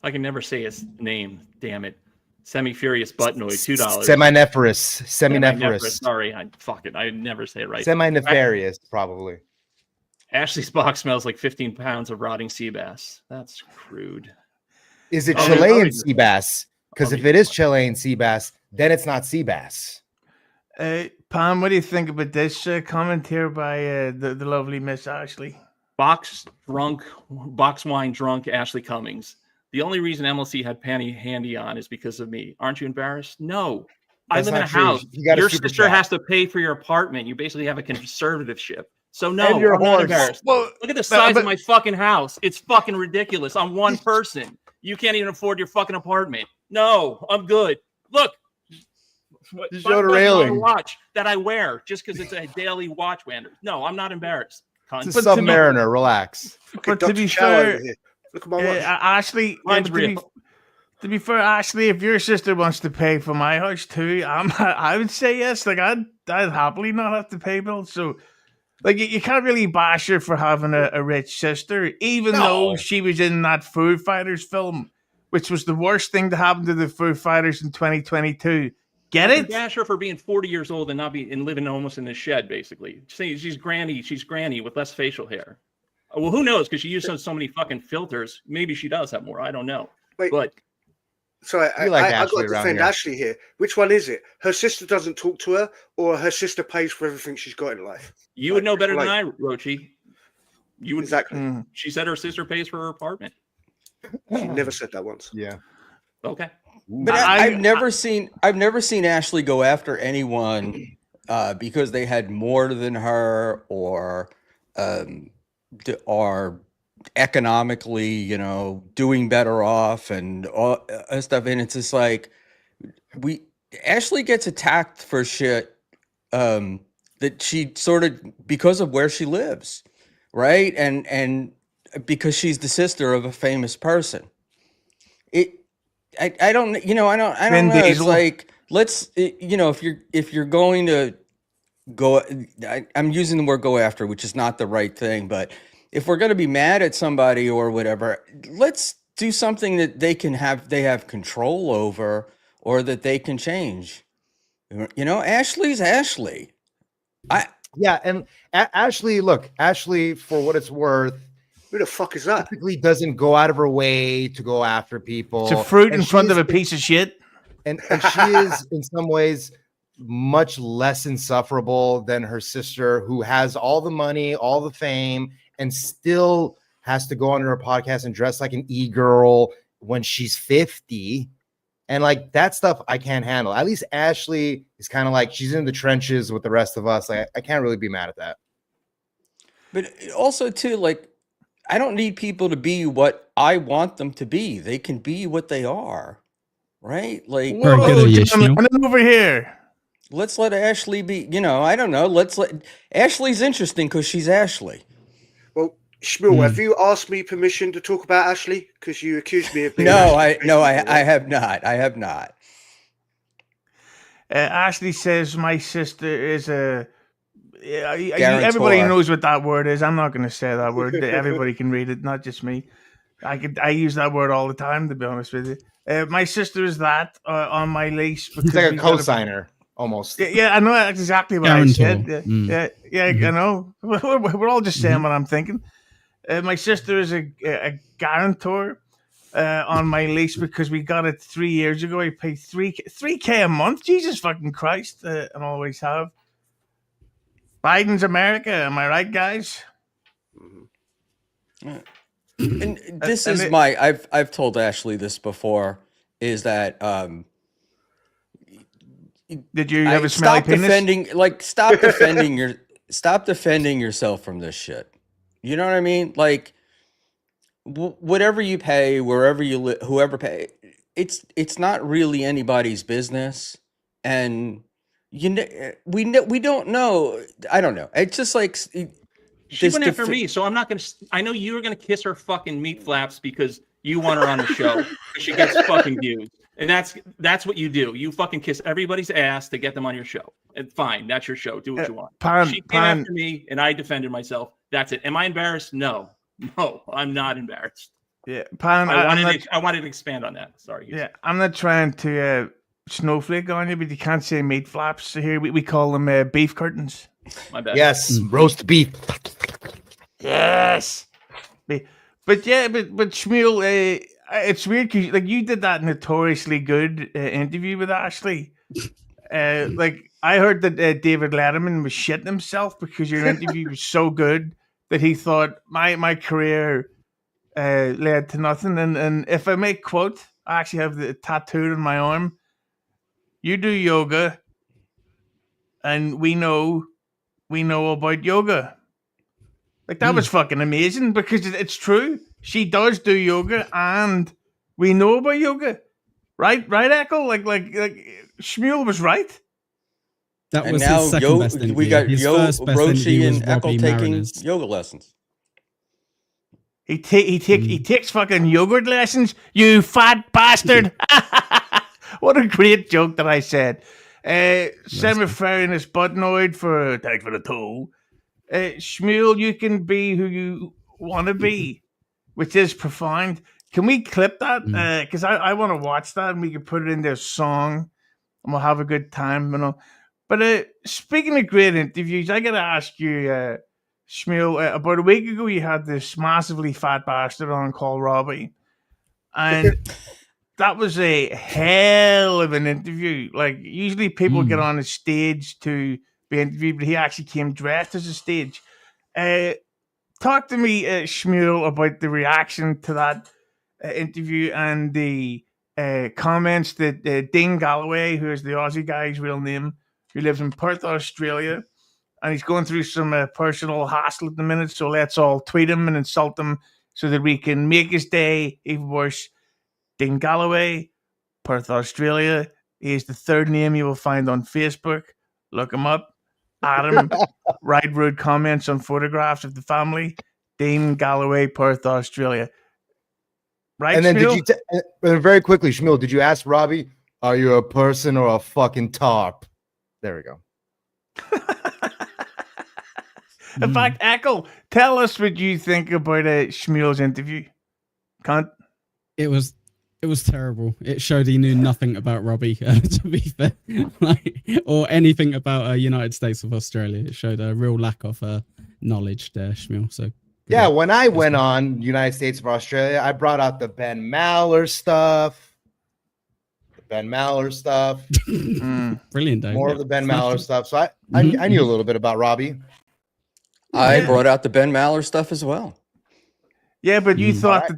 I can never say his name. Damn it. Semi-Furious Buttnoid, $2. Semi-nefarious. Sorry, I never say it right. Semi-nefarious, probably. Ashley's box smells like 15 pounds of rotting sea bass. That's crude. Is it Chilean sea bass? Because if it is Chilean sea bass, then it's not sea bass. Pam, what do you think about this comment here by the lovely Miss Ashley? Box wine drunk Ashley Cummings. The only reason MLC had Panty handy on is because of me. Aren't you embarrassed? No. I live in a house. Your sister has to pay for your apartment. You basically have a conservativeship. So no, I'm not embarrassed. Well, look at the size of my fucking house. It's fucking ridiculous. I'm one person. You can't even afford your fucking apartment. No, I'm good. Look. Just show the railing. Watch that I wear just because it's a daily watch wear. No, I'm not embarrassed. It's a Submariner. Relax. But to be fair, look at my watch. Ashley, to be fair, Ashley, if your sister wants to pay for my house too, I would say yes. Like I'd happily not have to pay bills. So, like you can't really bash her for having a rich sister, even though she was in that Foo Fighters film, which was the worst thing to happen to the Foo Fighters in 2022. Get it? Bash her for being 40 years old and living almost in a shed, basically. She's granny with less facial hair. Well, who knows? Because she uses so many fucking filters. Maybe she does have more. I don't know. Wait, but sorry, I got to defend Ashley here. Which one is it? Her sister doesn't talk to her, or her sister pays for everything she's got in life? You would know better than I, Roachy. You would exactly. She said her sister pays for her apartment. She never said that once. Yeah. Okay. But I've never seen Ashley go after anyone because they had more than her or are economically, doing better off and all stuff. And it's just like Ashley gets attacked for shit that she sort of because of where she lives, right? And because she's the sister of a famous person. I don't know. It's like, let's, if you're going to go, I'm using the word go after, which is not the right thing, but if we're going to be mad at somebody or whatever, let's do something that they have control over or that they can change. Ashley's Ashley. And Ashley, for what it's worth, who the fuck is that? Typically doesn't go out of her way to go after people. It's a fruit in front of a piece of shit. And she is in some ways much less insufferable than her sister, who has all the money, all the fame, and still has to go on her podcast and dress like an e-girl when she's 50. And like that stuff I can't handle. At least Ashley is kind of like she's in the trenches with the rest of us. I can't really be mad at that. But also too, like, I don't need people to be what I want them to be. They can be what they are, right? Like, over here. Let's let Ashley be. I don't know. Ashley's interesting because she's Ashley. Well, Schmuel, have you asked me permission to talk about Ashley? Because you accused me of being. I have not. I have not. Ashley says my sister is a. Everybody knows what that word is. I'm not going to say that word. Everybody can read it, not just me. I use that word all the time, to be honest with you. My sister is that on my lease. He's like a cosigner, almost. Yeah, I know exactly what I said. Yeah, I know. We're all just saying what I'm thinking. My sister is a guarantor on my lease because we got it 3 years ago. I paid $3K a month. Jesus fucking Christ, and always have. Biden's America. Am I right, guys? And this is my I've told Ashley this before, is that did you have a smelly penis? Stop defending yourself from this shit. You know what I mean? Like whatever you pay, wherever you live, whoever pay, it's not really anybody's business. And we don't know. I don't know. It's just like she went after me, so I'm not gonna. I know you were gonna kiss her fucking meat flaps because you want her on the show. She gets fucking views, and that's what you do. You fucking kiss everybody's ass to get them on your show. And fine, that's your show. Do what you want. She came after me, and I defended myself. That's it. Am I embarrassed? No, I'm not embarrassed. Yeah, I wanted to expand on that. Sorry. Yeah, I'm not trying to snowflake on you, but you can't say meat flaps. So here we call them beef curtains. My bad. Yes, roast beef. Yes. But Schmuel, it's weird because like you did that notoriously good interview with Ashley. Like I heard that David Letterman was shitting himself because your interview was so good that he thought my career led to nothing. And if I may quote, I actually have the tattooed on my arm. You do yoga, and we know about yoga. Like that was fucking amazing because it's true. She does do yoga, and we know about yoga, right? Right, Ekul? Like Schmuel was right. That was his second best interview. We got Roachy and Ekul taking yoga lessons. He takes fucking yogurt lessons. You fat bastard! What a great joke that I said. Semi-fairness buttonoid for thanks for the tool. Schmuel, you can be who you want to be, which is profound. Can we clip that? Because I want to watch that, and we can put it into a song, and we'll have a good time. You know. But speaking of great interviews, I got to ask you, Schmuel, about a week ago, you had this massively fat bastard on called Robbie, and that was a hell of an interview. Like usually people get on a stage to be interviewed, but he actually came dressed as a stage. Talk to me, Schmuel, about the reaction to that interview and the comments that Dean Galloway, who is the Aussie guy's real name, who lives in Perth, Australia, and he's going through some personal hassle at the minute, so let's all tweet him and insult him so that we can make his day even worse. Dean Galloway, Perth, Australia. He is the third name you will find on Facebook. Look him up. Adam, write rude comments on photographs of the family. Dean Galloway, Perth, Australia. Right, and then Schmuel? Very quickly, Schmuel, did you ask Robbie, are you a person or a fucking tarp? There we go. In fact, Ekul, tell us what you think about Schmuel's interview. Cunt. It was terrible. It showed he knew nothing about Robbie, to be fair, or anything about United States of Australia. It showed a real lack of knowledge there, Schmuel. So yeah, when I went on United States of Australia, I brought out the Ben Maller stuff. Brilliant, Dave. More of the Ben Maller stuff. So I knew a little bit about Robbie. I brought out the Ben Maller stuff as well. Yeah, but you thought that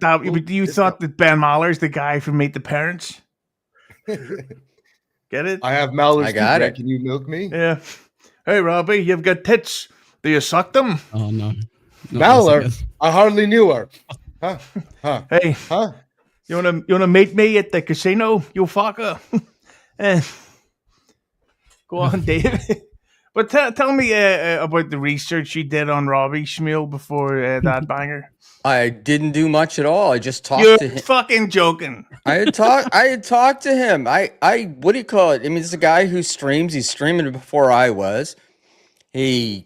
Ben Maller's the guy from Meet the Parents. Get it? I have Maller's. I got it. Can you milk me? Yeah. Hey, Robbie, you've got tits. Do you suck them? Oh no. Maller, I hardly knew her. Huh? Hey. Huh? You wanna meet me at the casino, you fucker? Go on, David. But tell me about the research you did on Robbie, Schmuel, before that banger. I didn't do much at all. I just talked to him. You're fucking joking. I had talked to him. I what do you call it? I mean, it's a guy who streams. He's streaming before I was. I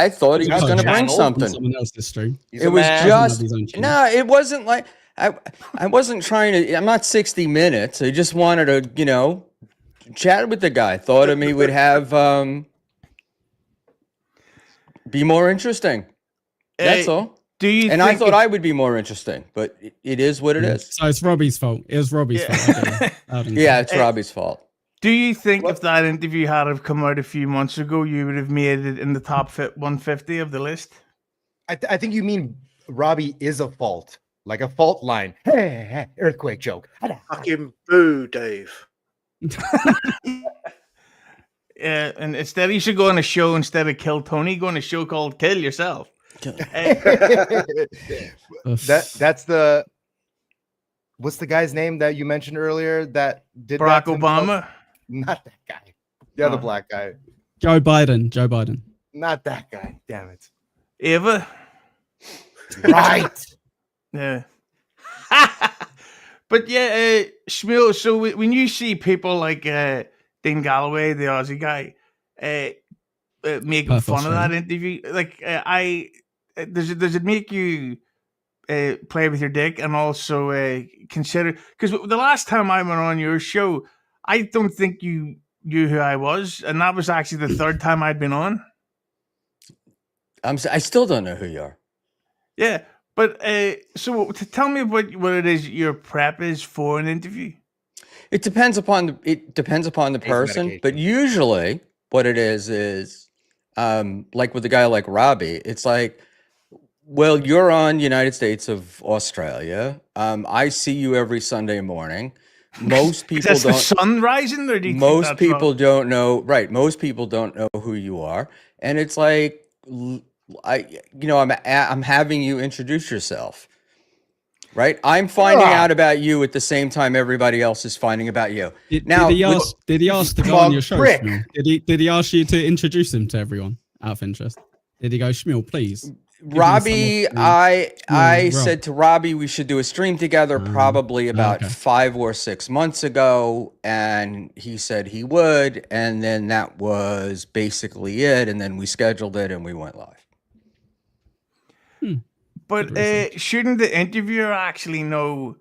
thought he was going to bring something. Someone else's stream. It was just it wasn't like I wasn't trying to. I'm not 60 Minutes. I just wanted to chat with the guy. Thought of me would have be more interesting. That's all. I thought I would be more interesting, but it is what it is. So it's Robbie's fault. It was Robbie's fault. Yeah, it's Robbie's fault. Do you think if that interview had have come out a few months ago, you would have made it in the top 150 of the list? I think you mean Robbie is a fault. like a fault line. Hey, earthquake joke. Fucking boo, Dave. Yeah, and instead you should go on a show instead of Kill Tony. Go on a show called Kill Yourself. That's the what's the guy's name that you mentioned earlier that did Barack that Obama? Not that guy. The other black guy. Joe Biden. Not that guy. Damn it. Eva? Right. Yeah. But yeah, Schmuel, so when you see people like Dean Galloway, the Aussie guy, making fun of that interview, like does it make you play with your dick and also consider, because the last time I went on your show, I don't think you knew who I was, and that was actually the third time I'd been on. I still don't know who you are. Yeah, but so tell me what it is your prep is for an interview. It depends upon the person, but usually what it is like with a guy like Robbie, it's like, well, you're on United States of Australia. I see you every Sunday morning. Most people don't. The sun rising, or do you most people don't know. Right, most people don't know who you are, and it's like, I'm having you introduce yourself. Right, I'm finding out about you at the same time everybody else is finding about you. Did he ask to go on your show? Did he ask you to introduce him to everyone out of interest? Did he go, Schmuel, please? Robbie, I said to Robbie we should do a stream together probably about 5 or 6 months ago, and he said he would, and then that was basically it, and then we scheduled it and we went live. But shouldn't the interviewer actually know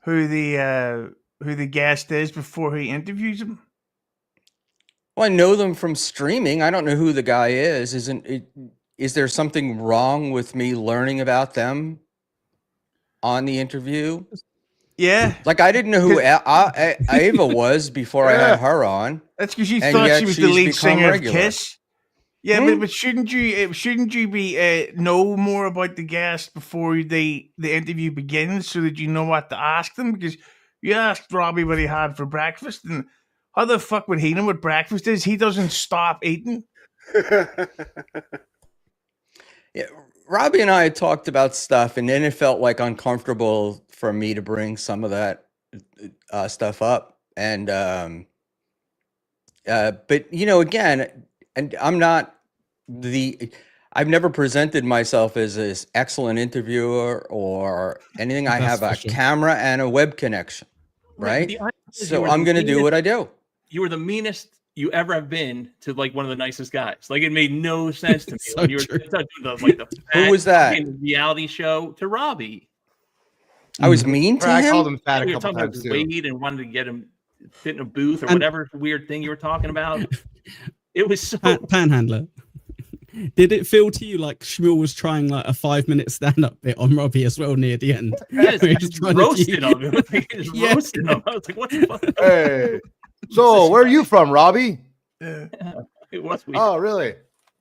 who the guest is before he interviews him? Well, I know them from streaming. I don't know who the guy is. Is there something wrong with me learning about them on the interview? Yeah. Like, I didn't know who Ava was before I had her on. That's because you thought she was the lead singer of Kiss. Yeah, but shouldn't you be know more about the guest before the interview begins, so that you know what to ask them? Because you asked Robbie what he had for breakfast, and how the fuck would he know what breakfast is? He doesn't stop eating. Yeah, Robbie and I had talked about stuff, and then it felt like uncomfortable for me to bring some of that stuff up. And but again, and I've never presented myself as this excellent interviewer or anything. I have a camera and a web connection, right? So I'm going to do what I do. You were the meanest you ever have been to like one of the nicest guys. Like, it made no sense to me. So when you were doing the who was that reality show to Robbie? I was mean to him. I called him fat You a were couple talking about times too. Wade and wanted to get him fit in a booth or whatever weird thing you were talking about. It was so Panhandler. Did it feel to you like Schmuel was trying like a 5-minute stand-up bit on Robbie as well near the end? Yes, just roasted him. Roasted him. I was like, what the fuck? Hey. So, where are you from, Robbie? It was weird. Oh, really?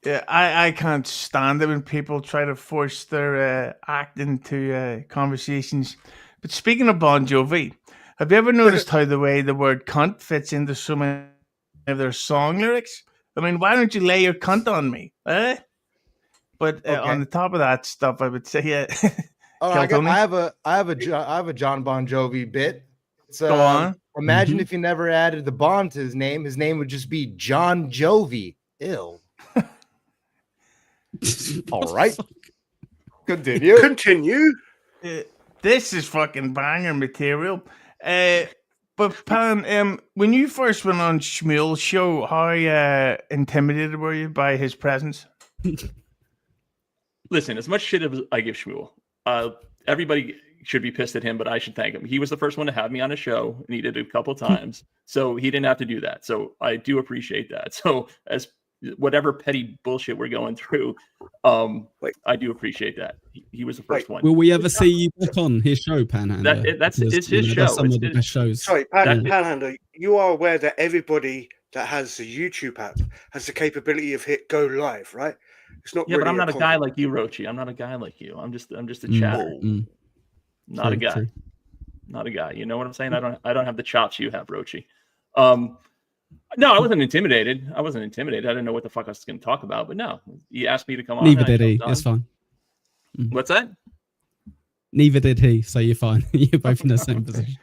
Yeah, I can't stand it when people try to force their act into conversations. But speaking of Bon Jovi, have you ever noticed how the way the word cunt fits into so many of their song lyrics? I mean, why don't you lay your cunt on me? Eh? But on the top of that stuff, I would say, yeah. I have a John Bon Jovi bit. Go on. Imagine if you never added the Bon to his name. His name would just be John Jovi. Ew. All right. Continue. This is fucking banger material. But Pan, when you first went on Schmuel's show, how intimidated were you by his presence? Listen, as much shit as I give Schmuel, everybody should be pissed at him, but I should thank him. He was the first one to have me on a show, and he did it a couple of times, so he didn't have to do that. So I do appreciate that. So as whatever petty bullshit we're going through, I do appreciate that. He was the first one. Will we ever see you back on his show, Panhandler? It's his show. Some of the best shows. Sorry, Panhandler, you are aware that everybody that has the YouTube app has the capability of hit go live, right? It's not. Yeah, really, but I'm not a guy like you, Roachy. I'm not a guy like you. I'm just a chatter. Not a guy. Not a guy. You know what I'm saying? I don't have the chops you have, Roachy. No, I wasn't intimidated. I didn't know what the fuck I was going to talk about, but no, he asked me to come on. Neither did he. It's fine. What's that? Neither did he. So you're fine. You're both in the same position.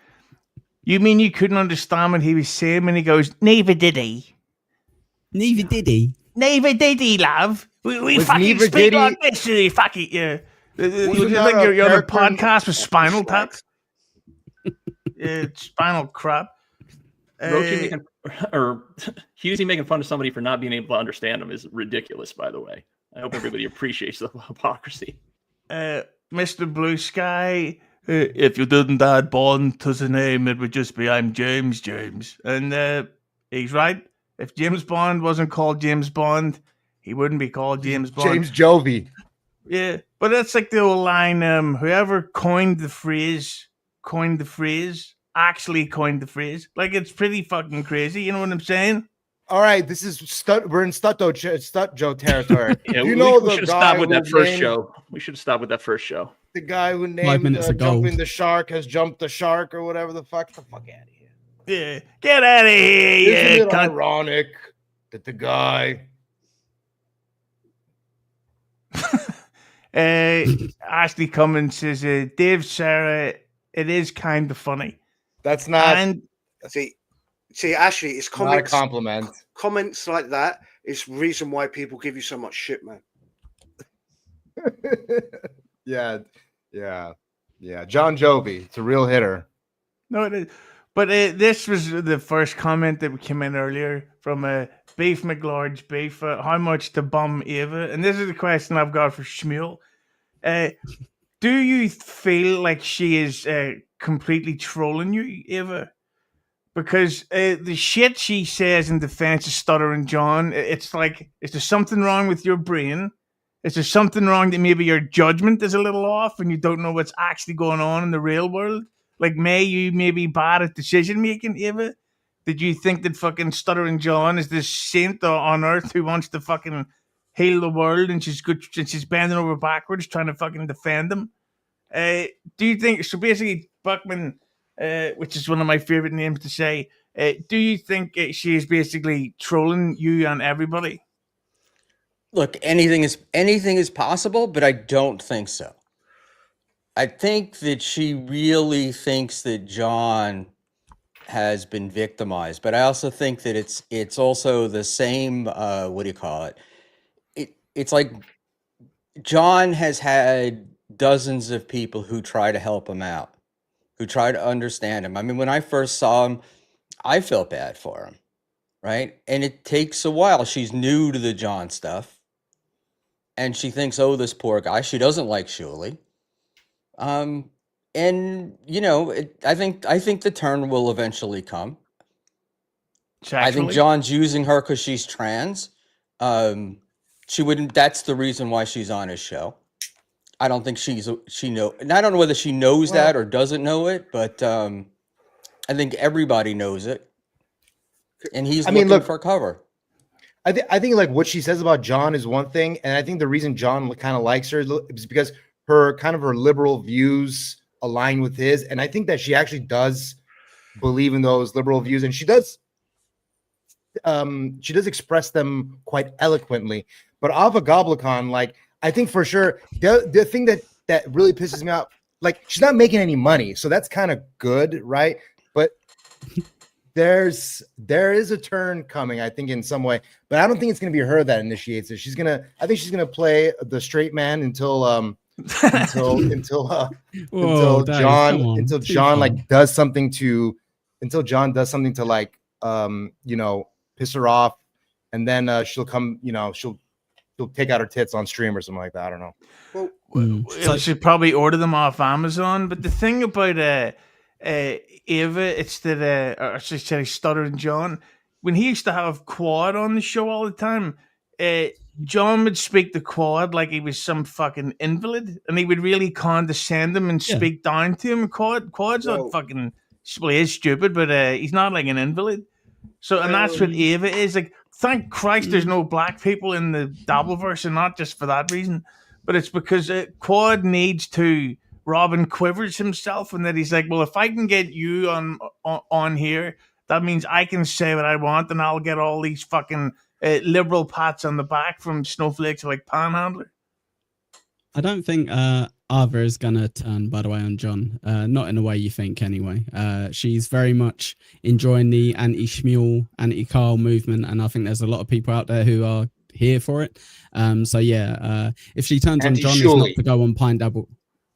You mean you couldn't understand what he was saying when he goes, neither did he? Neither did he. Neither did he, love. We fucking speak like this, you fucking, yeah. You think you're on a podcast with Spinal Tap? Spinal crap. Hughezy making fun of somebody for not being able to understand him is ridiculous, by the way. I hope everybody appreciates the hypocrisy. Mr. Blue Sky, if you didn't add Bond to the name, it would just be I'm James. And he's right. If James Bond wasn't called James Bond, he wouldn't be called James Bond. James Jovi. Yeah, but that's like the old line, whoever coined the phrase. Like, it's pretty fucking crazy, you know what I'm saying? All right, this is we're in Stut Joe territory. Yeah, we should have stopped with that first show. We should have stopped with that first show. The guy who named jumping the shark has jumped the shark or whatever the fuck. Get the fuck out of here. Yeah, get out of here. Isn't it ironic that the guy... Ashley Cummins says, Dave, Sarra, it is kind of funny. That's not... And see, Ashley, it's comments. Not a compliment. Comments like that is the reason why people give you so much shit, man. Yeah. John Jovi, it's a real hitter. No, it is. But this was the first comment that came in earlier from Beef McLeod's Beef. How much to bum Ava? And this is the question I've got for Schmuel. Do you feel like she is completely trolling you, Ava? Because the shit she says in defense of Stuttering John, it's like, is there something wrong with your brain? Is there something wrong that maybe your judgment is a little off and you don't know what's actually going on in the real world? Like, you may be bad at decision making, Ava? Did you think that fucking Stuttering John is this saint on earth who wants to fucking heal the world and she's good and she's bending over backwards trying to fucking defend him? Do you think so? Basically, Buckman, which is one of my favorite names to say, do you think she is basically trolling you and everybody? Look, anything is possible, but I don't think so. I think that she really thinks that John has been victimized, but I also think that it's also the same. What do you call it? It's like John has had dozens of people who try to help him out, who try to understand him. I mean, when I first saw him, I felt bad for him, right? And it takes a while. She's new to the John stuff, and she thinks, "Oh, this poor guy." She doesn't like Schmuel. And you know, I think the turn will eventually come. I think John's using her because she's trans. She wouldn't. That's the reason why she's on his show. I don't think she know. And I don't know whether she knows that or doesn't know it, but I think everybody knows it. And he's looking for cover. I think like what she says about John is one thing, and I think the reason John kind of likes her is because her liberal views align with his, and I think that she actually does believe in those liberal views, and she does express them quite eloquently. But Ava Goblikon, like, I think for sure the thing that really pisses me off, like, she's not making any money, so that's kind of good, right? But there is a turn coming, I think, in some way, but I don't think it's going to be her that initiates it. I think she's gonna play the straight man until John like does something to like piss her off, and then she'll come, she'll take out her tits on stream or something like that. I don't know. Well, she should probably order them off Amazon. But the thing about Ava, it's that or should I say Stuttering John, when he used to have Quad on the show all the time, John would speak to Quad like he was some fucking invalid, and he would really condescend him and speak down to him. Quad's not fucking, well, he is stupid, but he's not like an invalid. So, and that's what Ava is. Like, thank Christ there's no black people in the DabbleVerse, and not just for that reason, but it's because Quad needs to Robin quivers himself, and that he's like, well, if I can get you on here, that means I can say what I want, and I'll get all these fucking liberal pats on the back from snowflakes like Panhandler. I don't think Ava is gonna turn, by the way, on John. Not in the way you think, anyway. She's very much enjoying the anti-Schmuel, anti-Carl movement, and I think there's a lot of people out there who are here for it. So yeah, if she turns on John, it's not to go on Pint Dabble.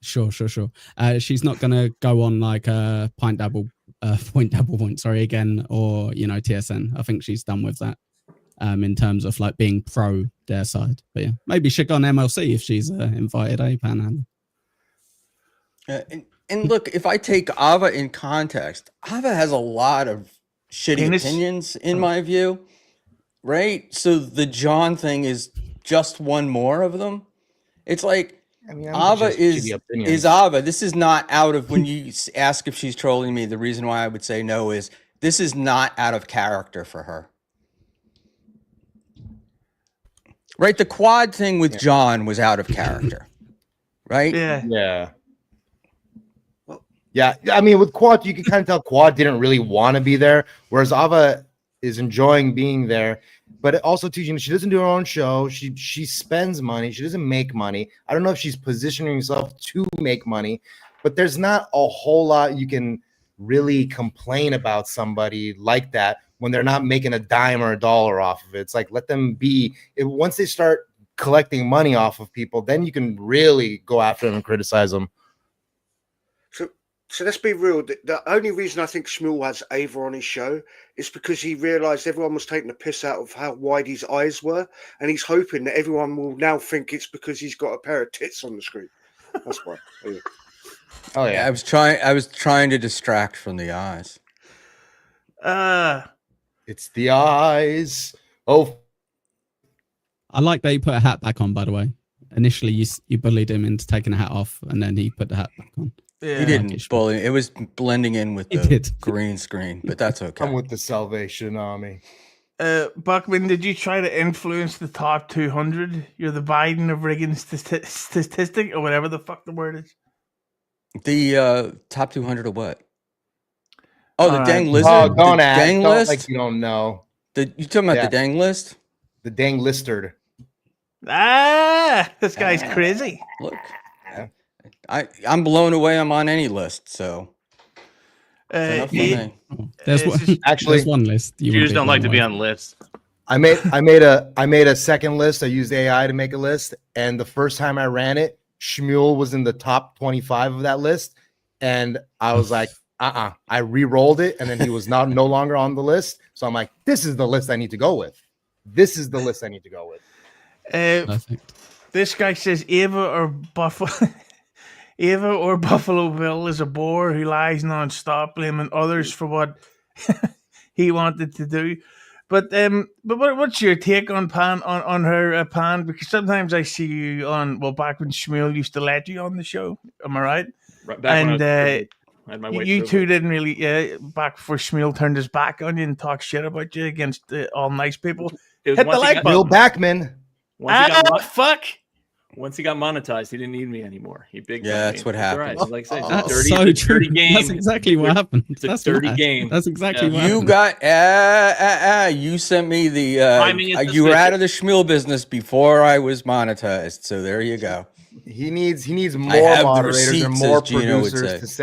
Sure. She's not gonna go on like Point Dabble Point, sorry, again, or TSN. I think she's done with that. In terms of like being pro their side, but yeah, maybe she'll go on MLC if she's invited, Panhandler. And look, if I take Ava in context, Ava has a lot of shitty opinions in my view, right? So the John thing is just one more of them. It's like, Ava is Ava. This is not out of, when you ask if she's trolling me, the reason why I would say no is this is not out of character for her. Right, the quad thing with John was out of character, right? Yeah. I mean, with Quad, you can kind of tell Quad didn't really want to be there, whereas Ava is enjoying being there. But it also teaching she doesn't do her own show. She spends money. She doesn't make money. I don't know if she's positioning herself to make money, but there's not a whole lot you can really complain about somebody like that when they're not making a dime or a dollar off of it. It's like, let them be. Once they start collecting money off of people, then you can really go after them and criticize them. So let's be real. The only reason I think Schmuel has Ava on his show is because he realised everyone was taking the piss out of how wide his eyes were, and he's hoping that everyone will now think it's because he's got a pair of tits on the screen. That's why. Oh yeah, I was trying to distract from the eyes. It's the eyes. Oh, I like that you put a hat back on, by the way. Initially, you bullied him into taking a hat off, and then he put the hat back on. Yeah. He didn't bully. It was blending in with the green screen, but that's okay. I'm with the Salvation Army. Buckman, did you try to influence the top 200? You're the Biden of rigging statistic, or whatever the fuck the word is. The top 200 of what? Oh, the dang lizard. Oh, don't ask. Dang list. Like you don't know. You talking about the dang list? The dang listard. This guy's crazy. Look, I'm blown away. I'm on any list, so. There's one list. You just don't like to be on lists. I made a second list. I used AI to make a list, and the first time I ran it, Schmuel was in the top 25 of that list, and I was like, I re-rolled it, and then he was no longer on the list. So I'm like, this is the list I need to go with. This guy says Ava or Buffalo Bill is a bore who lies non-stop, blaming others for what he wanted to do. But what's your take on her, Pan? Because sometimes I see you on, back when Schmuel used to let you on the show. Am I right? You two didn't really, back before Schmuel turned his back on you and talked shit about you against all nice people. Hit the like button. Bill Buckman. Fuck. Once he got monetized, he didn't need me anymore. That's what happened. Right. Like I said, that's so true. Game. That's exactly what happened. It's a dirty game. That's exactly what happened. You sent me the. You were out of the Schmuel business before I was monetized. So there you go. He needs more moderators and more producers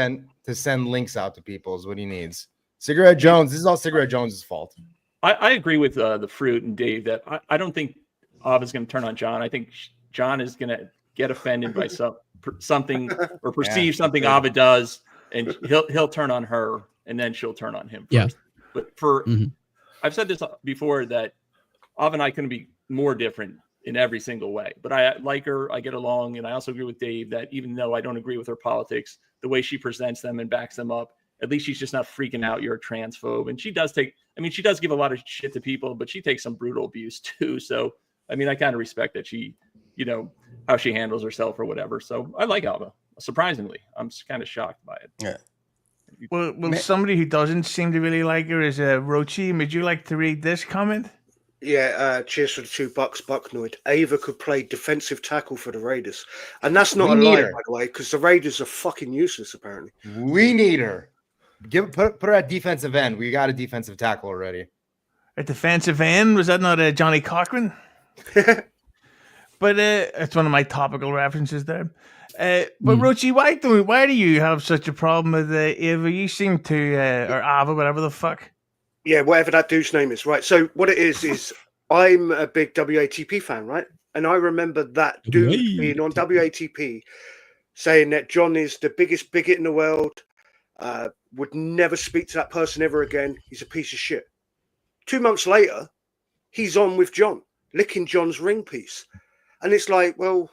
to send links out to people is what he needs. Cigarette Jones. This is all Cigarette Jones' fault. I agree with the Fruit and Dave that I don't think Ava's going to turn on John. I think John is going to get offended by something or perceive something Ava does, and he'll turn on her, and then she'll turn on him first. Yeah. But I've said this before that Ava and I couldn't be more different in every single way. But I like her, I get along, and I also agree with Dave that even though I don't agree with her politics, the way she presents them and backs them up, at least she's just not freaking out you're a transphobe. And she does give a lot of shit to people, but she takes some brutal abuse too. So, I kind of respect that she, how she handles herself or whatever. So I like Ava, surprisingly. I'm kind of shocked by it. Yeah. Well, somebody who doesn't seem to really like her is Roachy. Would you like to read this comment? Yeah, cheers for the $2, Bucknoid. Ava could play defensive tackle for the Raiders. And that's not We a need lie, her. by the way, because the Raiders are fucking useless, apparently. We need her. Put her at defensive end. We got a defensive tackle already. A defensive end? Was that not Johnny Cochran? But it's one of my topical references there. But Roachy, why do you have such a problem with Ava? You seem to, or Ava, whatever the fuck. Yeah, whatever that dude's name is, right? So what it is I'm a big WATP fan, right? And I remember that dude being on WATP saying that John is the biggest bigot in the world, would never speak to that person ever again. He's a piece of shit. 2 months later, he's on with John, licking John's ring piece. And it's like, well,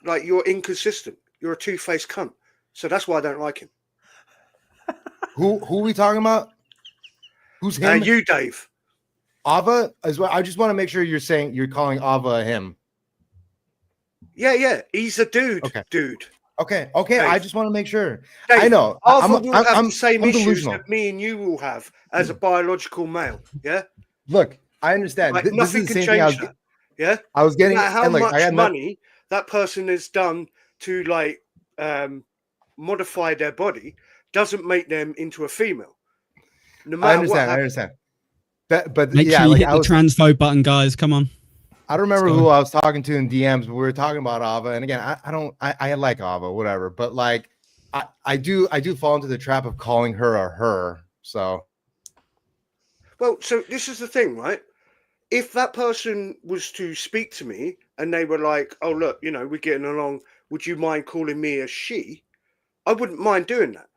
like, you're inconsistent. You're a two-faced cunt. So that's why I don't like him. Who are we talking about? Who's him? You, Dave. Ava as well. I just want to make sure you're calling Ava a him. Yeah. He's a dude. Okay. Dude. Okay. Dave. I just want to make sure. Dave, I know. Ava will have the same issues delusional. that me and you will have as a biological male. Yeah. Look, I understand. Like, this nothing is the can same change thing that. Yeah. I was getting. No matter how and look, much money that person has done to like modify their body doesn't make them into a female. No matter I understand. what I understand. But Make yeah, sure you like hit the transphobe button, guys. Come on. I don't remember who I was talking to in DMs, but we were talking about Ava. And again, I like Ava, whatever. But like, I do fall into the trap of calling her a her. So, well, so this is the thing, right? If that person was to speak to me and they were like, "Oh, look, you know, we're getting along. Would you mind calling me a she?" I wouldn't mind doing that.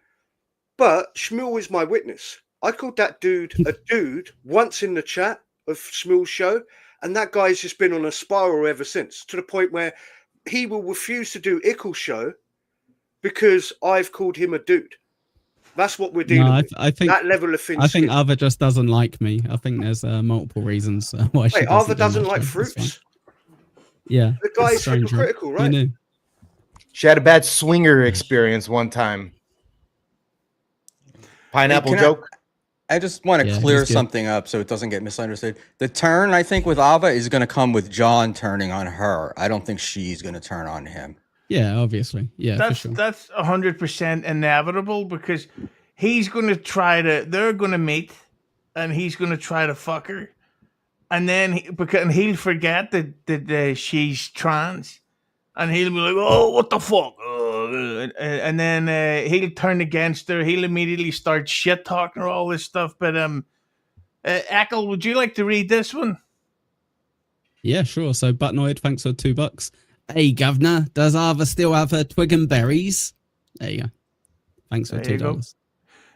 But Schmuel is my witness. I called that dude a dude once in the chat of Schmuel's show, and that guy's just been on a spiral ever since, to the point where he will refuse to do Ekul's show because I've called him a dude. That's what we're dealing with. I think that level of things. I think Ava just doesn't like me. I think there's multiple reasons why she doesn't. Ava doesn't like fruits. Yeah, the guy's hypocritical, right? Knew. She had a bad swinger experience one time. Pineapple joke. I just want to clear something up so it doesn't get misunderstood. The turn, I think, with Ava is going to come with John turning on her. I don't think she's going to turn on him. Yeah, obviously. Yeah, that's 100% inevitable because he's going to they're going to meet and he's going to try to fuck her. And then he'll forget that she's trans. And he'll be like, "Oh, what the fuck?" And then he'll turn against her. He'll immediately start shit talking her, all this stuff. But Ekul, would you like to read this one? Yeah, sure. So Bucknoid, thanks for $2. Hey, governor, does Ava still have her twig and berries? There you go. Thanks for $2.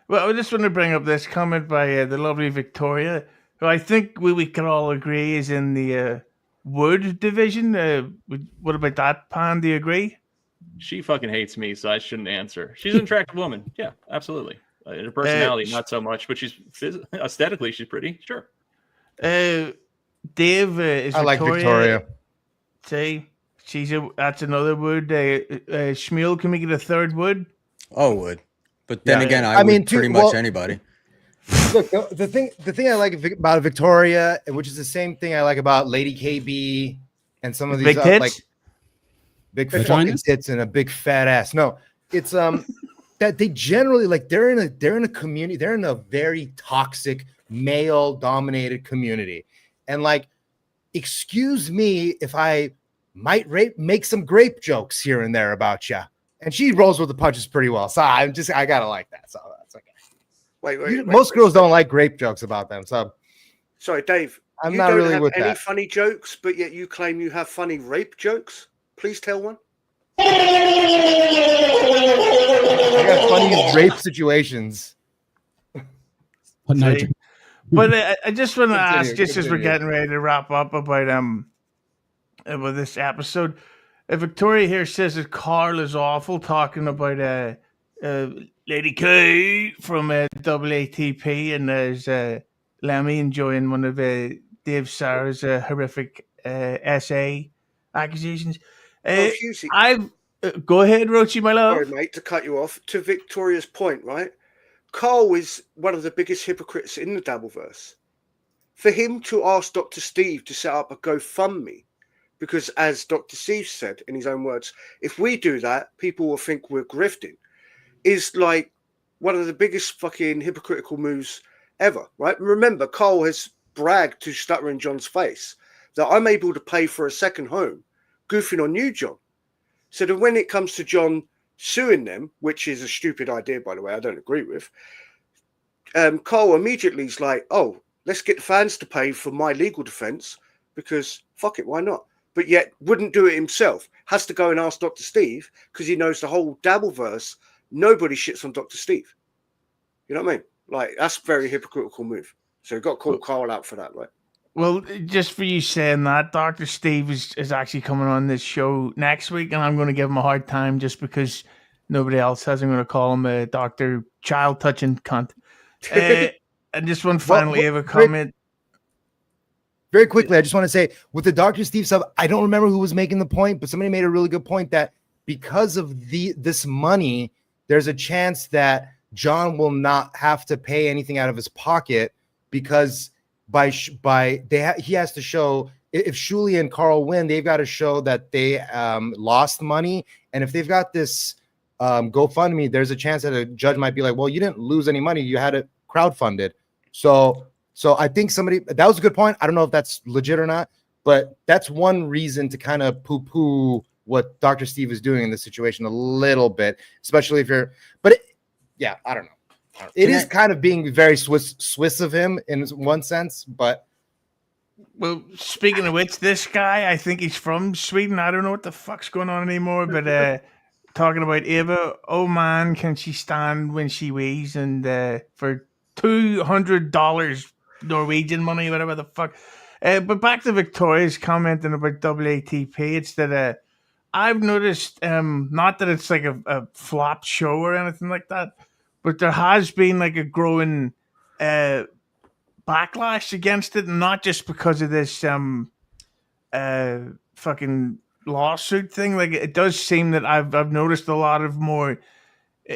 Well, I just want to bring up this comment by the lovely Victoria, who I think we can all agree is in the wood division. What about that, Pan? Do you agree? She fucking hates me, so I shouldn't answer. She's an attractive woman. Yeah, absolutely. Her personality, not so much, but she's aesthetically, she's pretty. Sure. Dave is Victoria. I like Victoria. See, that's another wood. Schmuel, can we get a third wood? Oh, would. But then again, I mean, pretty much anybody. Look, the thing I like about Victoria, which is the same thing I like about Lady KB and some of these like big fucking tits and a big fat ass. No, it's that they generally like they're in a community, they're in a very toxic male dominated community, and like, excuse me if I might make some grape jokes here and there about you, and she rolls with the punches pretty well. So I gotta like that. So that's okay. Wait, most girls don't like grape jokes about them. So, sorry, Dave. I'm not really with any that. funny jokes, but yet you claim you have funny rape jokes. Please tell one. I got funny rape situations. But I just want to ask, just as we're getting ready to wrap up about this episode, Victoria here says that Carl is awful, talking about Lady K from WATP, and there's Lemmy enjoying one of Dave Sarra's horrific essay accusations. I've go ahead, Roachy, my love. Sorry, mate, to cut you off. To Victoria's point, right? Carl is one of the biggest hypocrites in the DabbleVerse. for him to ask Dr. Steve to set up a GoFundMe, because as Dr. Steve said in his own words, if we do that, people will think we're grifting, is like one of the biggest fucking hypocritical moves ever, right? Remember, Carl has bragged to Stuttering John's face that I'm able to pay for a second home, goofing on you, John. So that when it comes to John suing them, which is a stupid idea, by the way, I don't agree with, Carl immediately is like, oh, let's get the fans to pay for my legal defense because fuck it, why not? But yet wouldn't do it himself. Has to go and ask Dr. Steve because he knows the whole DabbleVerse. Nobody shits on Dr. Steve. You know what I mean? Like, that's a very hypocritical move. So you've got to call Carl out for that, right? Well, just for you saying that, Dr. Steve is actually coming on this show next week, and I'm going to give him a hard time just because nobody else has. I'm going to call him a Dr. Child Touching Cunt. And just one finally have a comment. Very quickly, I just want to say, with the Dr. Steve stuff, I don't remember who was making the point, but somebody made a really good point that because of this money, there's a chance that John will not have to pay anything out of his pocket because he has to show, if Schmuel and Carl win, they've got to show that they lost money. And if they've got this GoFundMe, there's a chance that a judge might be like, well, you didn't lose any money. You had it crowdfunded. So I think that was a good point. I don't know if that's legit or not, but that's one reason to kind of poo-poo what Dr. Steve is doing in this situation a little bit, especially if you're, I don't know. It is kind of being very Swiss of him in one sense, but. Well, speaking of which, this guy, I think he's from Sweden. I don't know what the fuck's going on anymore, but talking about Eva, oh man, can she stand when she wheezes? And for $200 Norwegian money, whatever the fuck. But back to Victoria's commenting about WATP, it's that I've noticed, not that it's like a flop show or anything like that, but there has been like a growing backlash against it, not just because of this fucking lawsuit thing. Like, it does seem that I've noticed a lot of more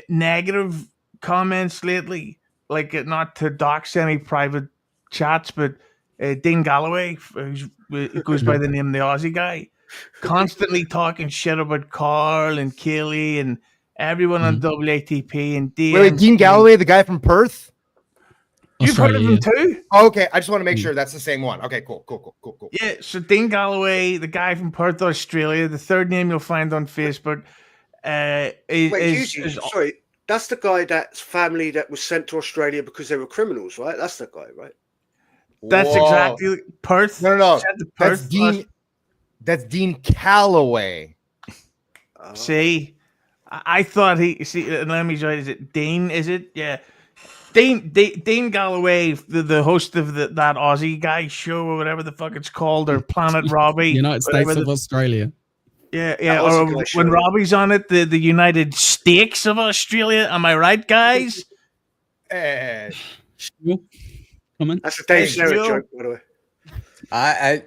negative comments lately, like not to dox any private chats, but Dean Galloway, who goes by the name the Aussie guy, constantly talking shit about Carl and Kaylee and everyone on WATP and DM. Wait, Dean Galloway, the guy from Perth? You've heard of him too? Oh, okay, I just want to make sure that's the same one. Okay, cool. Yeah, so Dean Galloway, the guy from Perth, Australia, the third name you'll find on Facebook. Sorry, that's the guy that's family that was sent to Australia because they were criminals, right? That's the guy, right? That's exactly Perth. No. That's Dean Calloway. See, I thought let me try. Is it Dean? Is it? Yeah. Dean Galloway, the host of that Aussie guy show or whatever the fuck it's called, or Planet Robbie. United States of Australia. Yeah. Or when Robbie's on it, the United States of Australia. Am I right, guys? That's a Dave Sarra joke, by the way.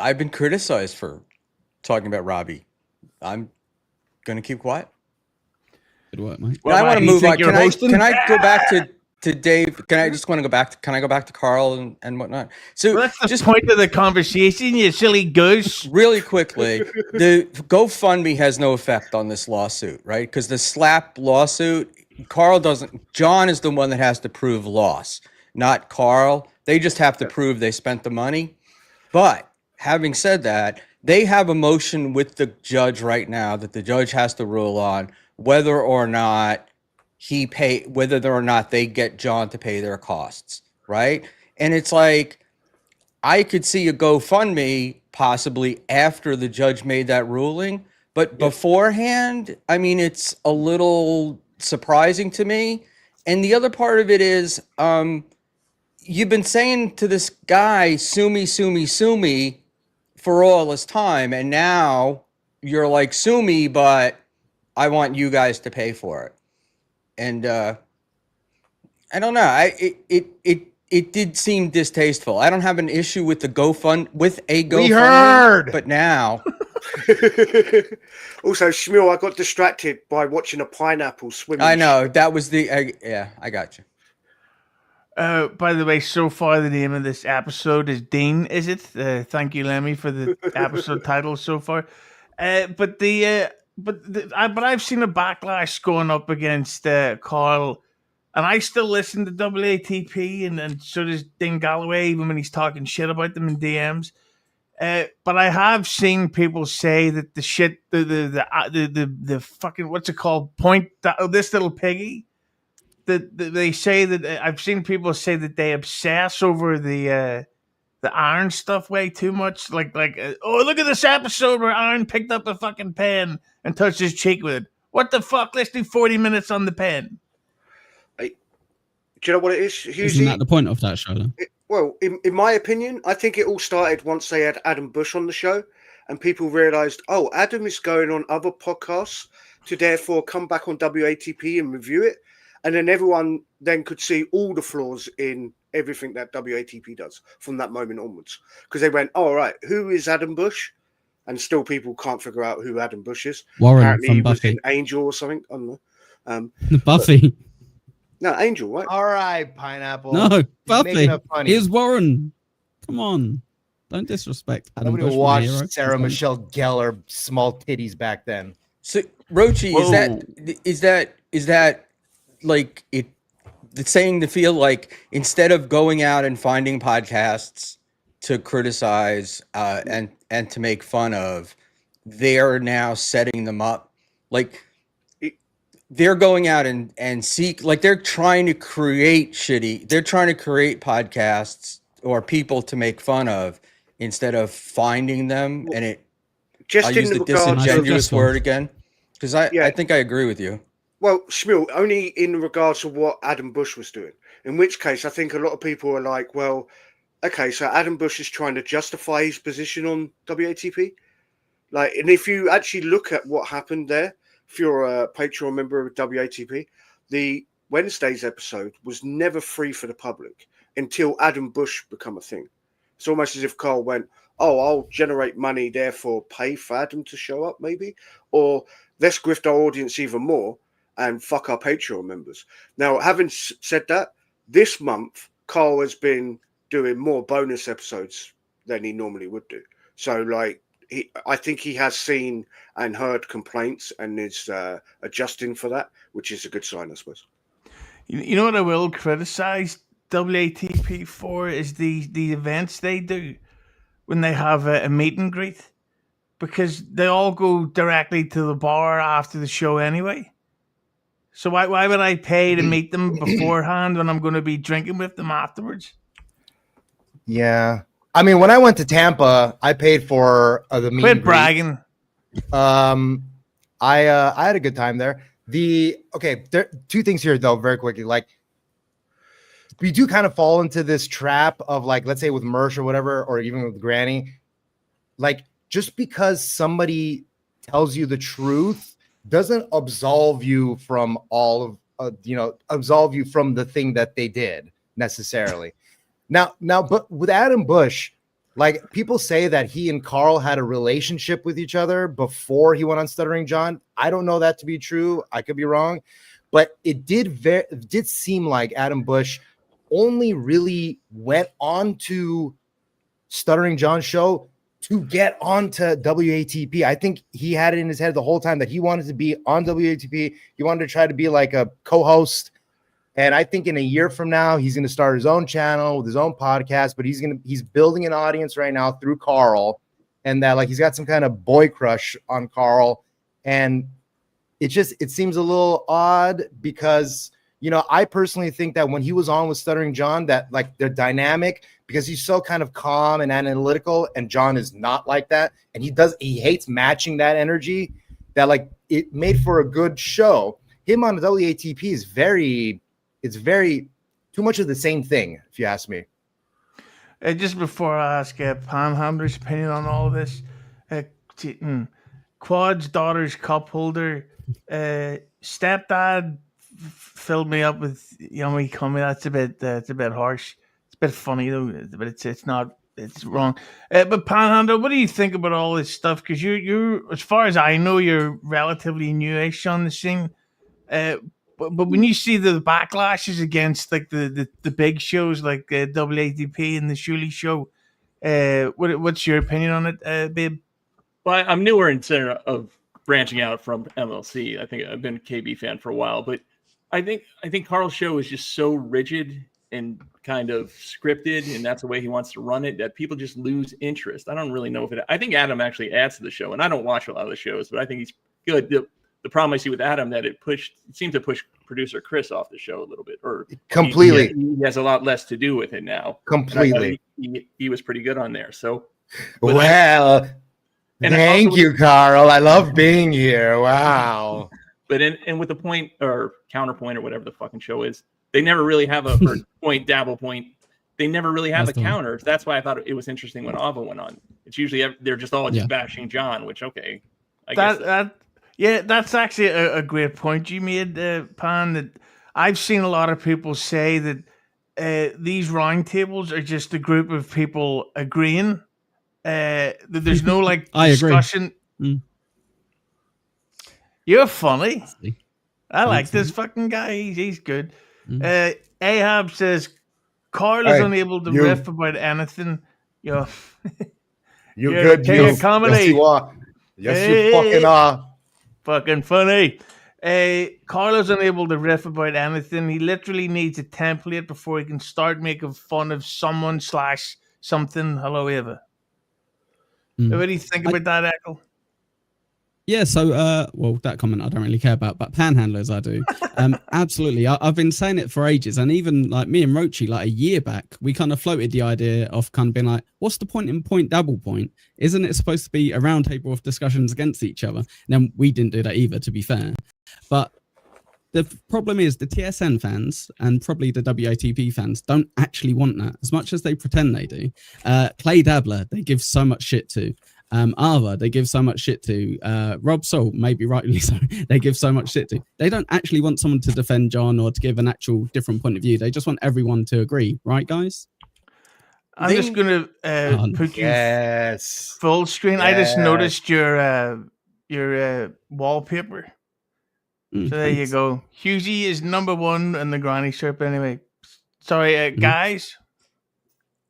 I've been criticized for talking about Robbie. I'm going to keep quiet. Good work, mate. Well, I want to move on. Can I go back to Dave? Can I go back to Carl and whatnot? So that's the point of the conversation, you silly goose. Really quickly, the GoFundMe has no effect on this lawsuit, right? Because the slap lawsuit, John is the one that has to prove loss, not Carl. They just have to prove they spent the money. But having said that, they have a motion with the judge right now that the judge has to rule on whether or not they get John to pay their costs, right? And it's like, I could see a GoFundMe possibly after the judge made that ruling, but beforehand, I mean, it's a little surprising to me. And the other part of it is, you've been saying to this guy, sue me for all this time, and now you're like, sue me, but I want you guys to pay for it. And I don't know. It did seem distasteful. I don't have an issue with a GoFundMe. We heard, but now. Also, Schmuel, I got distracted by watching a pineapple swimming. I know that was I got you. By the way, so far the name of this episode is Dean. Is it? Thank you, Lemmy, for the episode title so far. But I've seen a backlash going up against Carl, and I still listen to WATP, and so does Dean Galloway, even when he's talking shit about them in DMs. But I have seen people say that the shit, the fucking, what's it called? This little piggy. They say that I've seen people say that they obsess over the Iron stuff way too much. Oh, look at this episode where Iron picked up a fucking pen and touched his cheek with it. What the fuck? Let's do 40 minutes on the pen. Do you know what it is, Hughezy? Isn't that the point of that show, then? Well, in my opinion, I think it all started once they had Adam Bush on the show and people realised, oh, Adam is going on other podcasts to therefore come back on WATP and review it. And then everyone then could see all the flaws in everything that WATP does from that moment onwards. Because they went, oh, all right, who is Adam Bush? And still people can't figure out who Adam Bush is. Warren Apparently from he was Buffy. in Angel or something. I don't know. Buffy. No, Angel, right? All right, Pineapple. No, Buffy. Making it funny. Here's Warren. Come on. Don't disrespect Adam Nobody Bush. watched Sarah Michelle Gellar small titties back then. So Roachy, is that like it? The saying to feel like instead of going out and finding podcasts to criticize and to make fun of, they're now setting them up. Like they're going out and seek, like they're trying to create podcasts or people to make fun of instead of finding them. And it just I'll use the disingenuous word again because I think I agree with you. Well, Schmuel, only in regards to what Adam Bush was doing. In which case, I think a lot of people are like, well, okay, so Adam Bush is trying to justify his position on WATP. Like, and if you actually look at what happened there, if you're a Patreon member of WATP, the Wednesday's episode was never free for the public until Adam Bush became a thing. It's almost as if Carl went, oh, I'll generate money, therefore pay for Adam to show up, maybe. Or let's grift our audience even more and fuck our Patreon members. Now, having said that, this month, Carl has been doing more bonus episodes than he normally would do. So, like, I think he has seen and heard complaints and is adjusting for that, which is a good sign, I suppose. You know what I will criticize WATP for is the events they do when they have a meet and greet, because they all go directly to the bar after the show anyway. So why would I pay to meet them beforehand when I'm going to be drinking with them afterwards? Yeah. I mean, when I went to Tampa, I paid for the meet. Quit bragging. I had a good time there. There are two things here though, very quickly. Like, we do kind of fall into this trap of, like, let's say with Mersh or whatever, or even with Granny, like, just because somebody tells you the truth doesn't absolve you from all of absolve you from the thing that they did necessarily. Now, but with Adam Bush, like, people say that he and Carl had a relationship with each other before he went on Stuttering John. I don't know that to be true. I could be wrong, but it did seem like Adam Bush only really went on to Stuttering John's show to get onto WATP. I think he had it in his head the whole time that he wanted to be on WATP. He wanted to try to be like a co-host. And I think in a year from now, he's going to start his own channel with his own podcast, but he's building an audience right now through Carl, and that, like, he's got some kind of boy crush on Carl. And it seems a little odd because, I personally think that when he was on with Stuttering John, that, like, they're dynamic because he's so kind of calm and analytical, and John is not like that. And he hates matching that energy, that, like, it made for a good show. Him on the WATP is it's very too much of the same thing, if you ask me. Just before I ask Panhandler's opinion on all of this, Quad's daughter's cup holder, stepdad filled me up with yummy cummy. That's a bit harsh. It's a bit funny though, but it's wrong. But Panhandler, what do you think about all this stuff? Because you're, as far as I know, you're relatively newish on the scene. But when you see the backlashes against like the big shows like WATP and the Shuley Show, what's your opinion on it, babe? Well, I'm newer instead of branching out from MLC. I think I've been a KB fan for a while, but I think Carl's show is just so rigid and kind of scripted, and that's the way he wants to run it, that people just lose interest. I don't really know if it. I think Adam actually adds to the show, and I don't watch a lot of the shows, but I think he's good. The problem I see with Adam that it seemed to push producer Chris off the show a little bit, or completely. He has a lot less to do with it now. Completely. He was pretty good on there. So, well, thank you, Carl. I love being here. Wow. But and with the point or counterpoint or whatever the fucking show is, they never really have a point, dabble point. They never really have a counter. That's why I thought it was interesting when Ava went on. It's usually they're just all just bashing John, which I guess. That's actually a great point you made, Pan. That I've seen a lot of people say that these roundtables are just a group of people agreeing. That there's no like discussion. Mm. You're funny. I like this fucking guy. He's good. Mm. Ahab says Carl is unable to riff about anything. You're good. King of comedy. Yes, you are. Yes, you fucking are. Fucking funny. Carlo's unable to riff about anything. He literally needs a template before he can start making fun of someone / something. Hello, Eva. What do you think about that, Ekul? Yeah, so well, that comment I don't really care about, but panhandlers I do. Absolutely. I've been saying it for ages, and even like me and Roachy, like a year back, we kind of floated the idea of kind of being like, what's the point in point double point? Isn't it supposed to be a round table of discussions against each other? And then we didn't do that either, to be fair. But the problem is the TSN fans and probably the WATP fans don't actually want that as much as they pretend they do. Clay Dabbler, they give so much shit to. Ava, they give so much shit to. Rob Salt, maybe rightly so, they give so much shit to. They don't actually want someone to defend John or to give an actual different point of view. They just want everyone to agree, right, guys? I'm just going to put you full screen. I just noticed your wallpaper. So there you go. Hughezy is #1 in the granny strip anyway. Sorry, guys.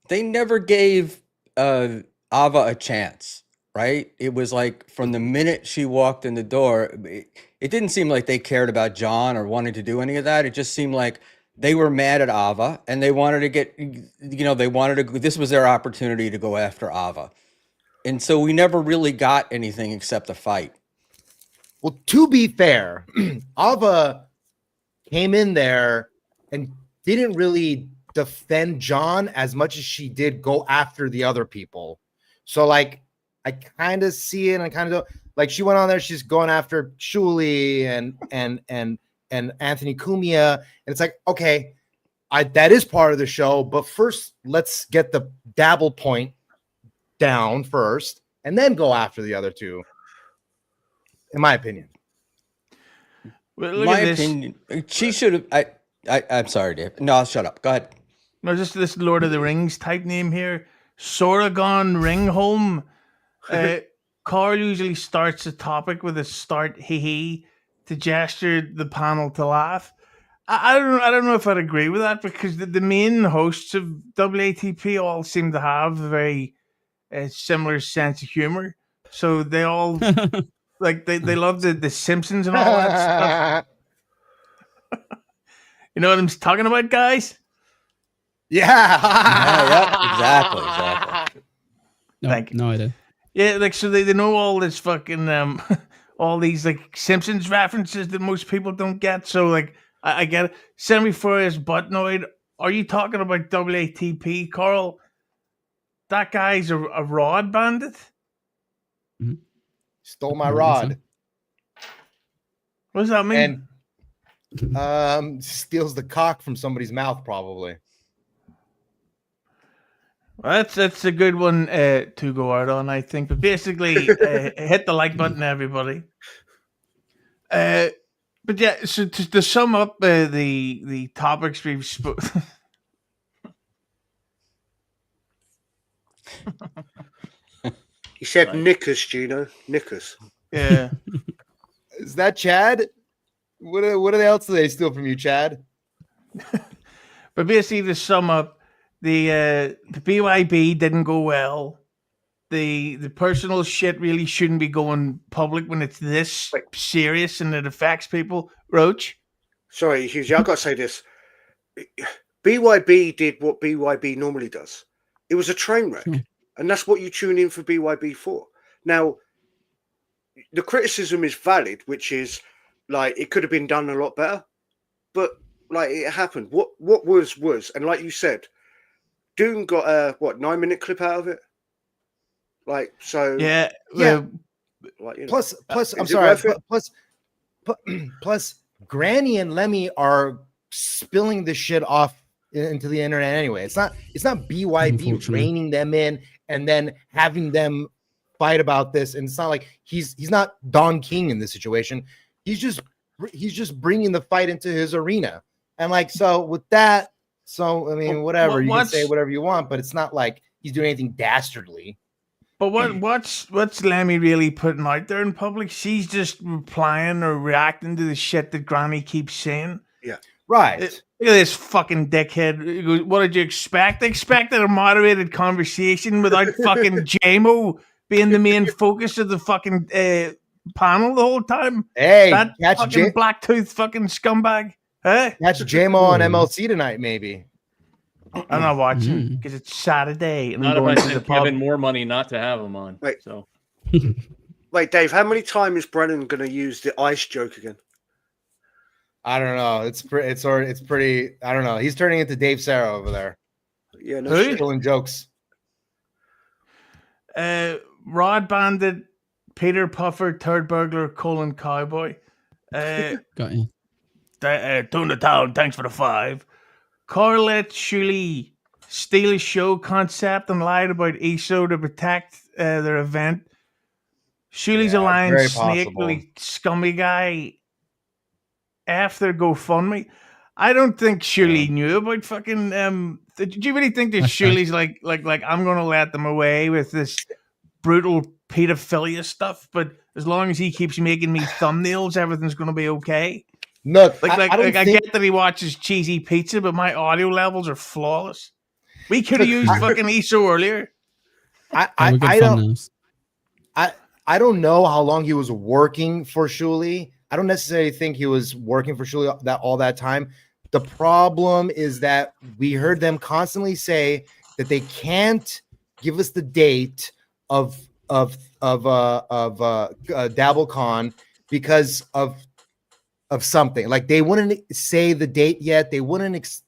They never gave Ava a chance, right? It was like from the minute she walked in the door, it didn't seem like they cared about John or wanted to do any of that. It just seemed like they were mad at Ava and they wanted to get, this was their opportunity to go after Ava. And so we never really got anything except a fight. Well, to be fair, Ava came in there and didn't really defend John as much as she did go after the other people. So, like, I kind of see it, and I kind of like she went on there. She's going after Shuli and Anthony Cumia, and it's like, okay, that is part of the show, but first let's get the dabble point down first, and then go after the other two. In my opinion. Well, my opinion, she should have. I'm sorry, Dave. No, I'll shut up. Go ahead. No, just this Lord of the Rings type name here. Soragon Ringholm. Carl usually starts a topic with a start hee to gesture the panel to laugh. I don't know if I'd agree with that, because the main hosts of WATP all seem to have a very similar sense of humor. So they all like they love the Simpsons and all that stuff. You know what I'm talking about, guys? Yeah, exactly. No idea. Yeah, like, so they know all this fucking all these like Simpsons references that most people don't get. So like I get it. Semi-Furious Buttnoid. Are you talking about WATP, Carl? That guy's a rod bandit. Mm-hmm. Stole my rod. What does that mean? And steals the cock from somebody's mouth, probably. Well, that's a good one to go out on, I think. But basically, hit the like button, everybody. But yeah, so to sum up the topics we've spoken. He said knickers, Gino. Knickers. Yeah. Is that Chad? What else do they steal from you, Chad? But basically, to sum up, the BYB didn't go well. The personal shit really shouldn't be going public when it's this serious and it affects people. Roach? Sorry, Hughezy, I've got to say this. BYB did what BYB normally does. It was a train wreck. And that's what you tune in for BYB for. Now, the criticism is valid, which is like it could have been done a lot better. But like it happened. What was. And like you said, Doom got a 9-minute clip out of it. Like so Yeah. Like, you know, plus I'm sorry, plus Granny and Lemmy are spilling the shit off into the internet anyway. It's not BYB reining them in and then having them fight about this. And it's not like he's not Don King in this situation. He's just bringing the fight into his arena. And like, so with that, so I mean, whatever, you can say whatever you want, but it's not like he's doing anything dastardly. But what's Lemmy really putting out there in public? She's just replying or reacting to the shit that Granny keeps saying. Yeah. Right. Look at this fucking dickhead. He goes, what did you expect? I expected a moderated conversation without fucking JMO being the main focus of the fucking panel the whole time. Hey, that fucking blacktooth fucking scumbag. Hey? That's JMO on MLC tonight, maybe. I'm not watching because it's Saturday. And not I'm going if I to the sent pub. Kevin more money not to have him on. Wait. So. Wait, Dave, how many times is Brennan going to use the ice joke again? I don't know. It's pretty. I don't know. He's turning into Dave Sarra over there. Yeah, no shit. Pulling jokes. Rod Bandit, Peter Puffer, Third Burglar, Colin Cowboy. Got you. Tuna Town, thanks for the 5. Corlett Shuley steal a show concept and lied about ESO to protect their event. Shuley's alliance snake, really scummy guy. After GoFundMe, I don't think Shuley knew about fucking. Did you really think that Shuley's like I'm gonna let them away with this brutal pedophilia stuff? But as long as he keeps making me thumbnails, everything's gonna be okay. Look, I get that he watches Cheesy Pizza, but my audio levels are flawless. We could have used fucking ESO earlier. I don't know how long he was working for Shuley. I don't necessarily think he was working for Shuley all that time. The problem is that we heard them constantly say that they can't give us the date of DabbleCon because of something. Like they wouldn't say the date yet. They wouldn't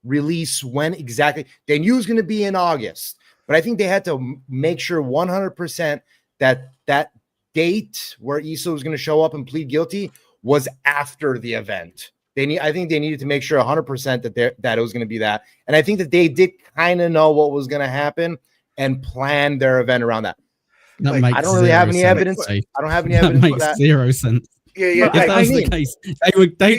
release when exactly. They knew it was going to be in August, but I think they had to make sure 100% that date where ESO was going to show up and plead guilty was after the event. I think they needed to make sure 100% that it was going to be that. And I think that they did kind of know what was going to happen and plan their event around that. I don't really have any evidence. I don't have any evidence for that. Makes zero sense. Yeah. If that was the case,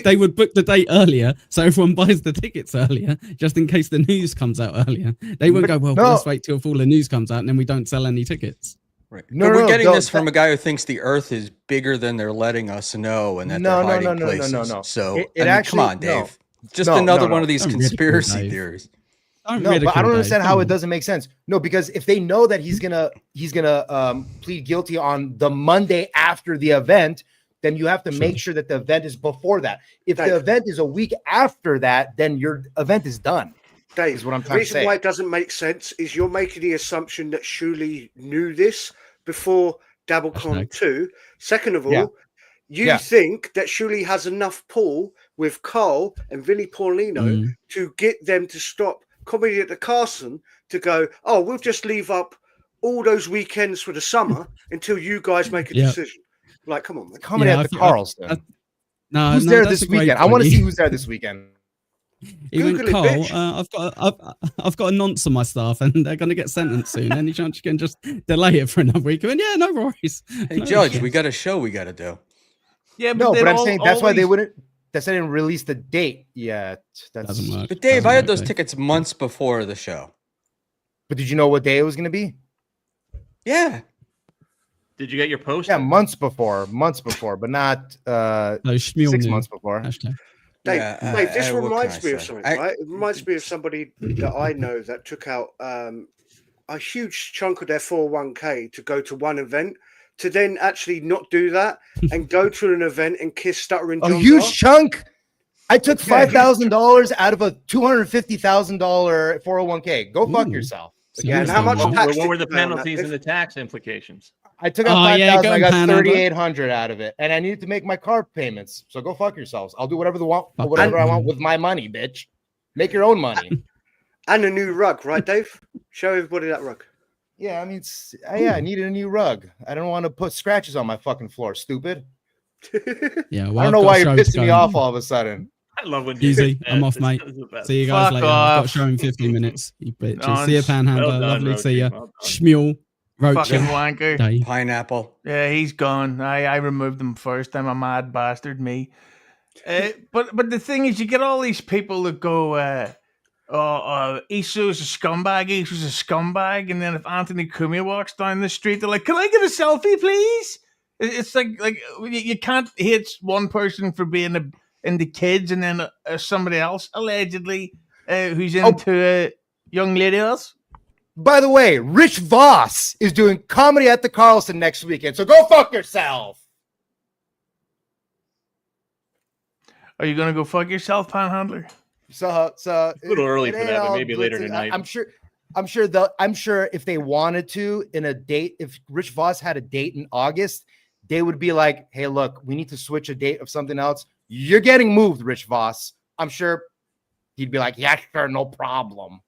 they would book the date earlier, so everyone buys the tickets earlier, just in case the news comes out earlier. They wouldn't go, well, let's wait till all the news comes out, and then we don't sell any tickets. Right. No, we're getting this from a guy who thinks the Earth is bigger than they're letting us know, and that they're hiding places. No. So, come on, Dave. Just another one of these conspiracy theories. But I don't understand how it doesn't make sense. No, because if they know that he's gonna plead guilty on the Monday after the event, then you have to make sure that the event is before that. If the event is a week after that, then your event is done. Dave, is what I'm trying to say. The reason why it doesn't make sense is you're making the assumption that Shuley knew this before DabbleCon 2. Second of all, you think that Shuley has enough pull with Carl and Vinnie Paulino to get them to stop Comedy at the Carson to go, oh, we'll just leave up all those weekends for the summer until you guys make a decision. Like, come on, man. Comedy at the Carlson. Who's there this weekend? I want to see who's there this weekend. Even Carl, I've got a nonce on my staff, and they're going to get sentenced soon. Any chance you can just delay it for another week? I mean, no worries. Hey, Judge, we got a show we got to do. Yeah, but I'm saying that's why they wouldn't. That's why they didn't release the date yet. Doesn't work. But Dave, I had those tickets months before the show. But did you know what day it was going to be? Yeah. Did you get your post? Yeah, months before, but not No, Schmuel 6 knew. months before. Hashtag. Dave, Yeah, Dave, this what reminds can I me of say? something, right? It reminds me of somebody that I know that took out a huge chunk of their 401k to go to one event, to then actually not do that and go to an event and kiss Stuttering John's A huge ass. chunk. I took $5,000 out of a $250,000 401k. Go fuck yourself. Yeah, and how much tax? What were the did you pay on that, penalties Dave? and the tax implications? I took out Oh, 5,000. yeah, go I got Panhandler. 3,800 out of it, and I needed to make my car payments. So go fuck yourselves. I'll do whatever I want with my money, bitch. Make your own money. And a new rug, right, Dave? Show everybody that rug. Yeah, I mean, I needed a new rug. I don't want to put scratches on my fucking floor. Stupid. Yeah, well, I don't know why you're pissing me off all of a sudden. I love when you Easy. say I'm that. off, mate. This is the best. See you guys Fuck later. off. I've got to show in 15 minutes. You bitches. See you, Nonce. Panhandler. Well done, Lovely to see you. Roachy. Well done. Schmuel. Fucking Roachy. wanker. Dave. Pineapple. Yeah, he's gone. I removed him first. I'm a mad bastard, me. But the thing is, you get all these people that go, Isso's a scumbag, Isso's a scumbag, and then if Anthony Cumia walks down the street, they're like, "Can I get a selfie, please?" It's like you can't hate one person for being into kids, and then somebody else allegedly who's into young ladies. By the way, Rich Voss is doing comedy at the Carlson next weekend, so go fuck yourself. Are you gonna go fuck yourself, Panhandler? So It's a little early for that, but maybe later tonight. I'm sure if they wanted to in a date, if Rich Voss had a date in August, they would be like, "Hey, look, we need to switch a date of something else. You're getting moved, Rich Voss." I'm sure he'd be like, "Yeah, sure, no problem."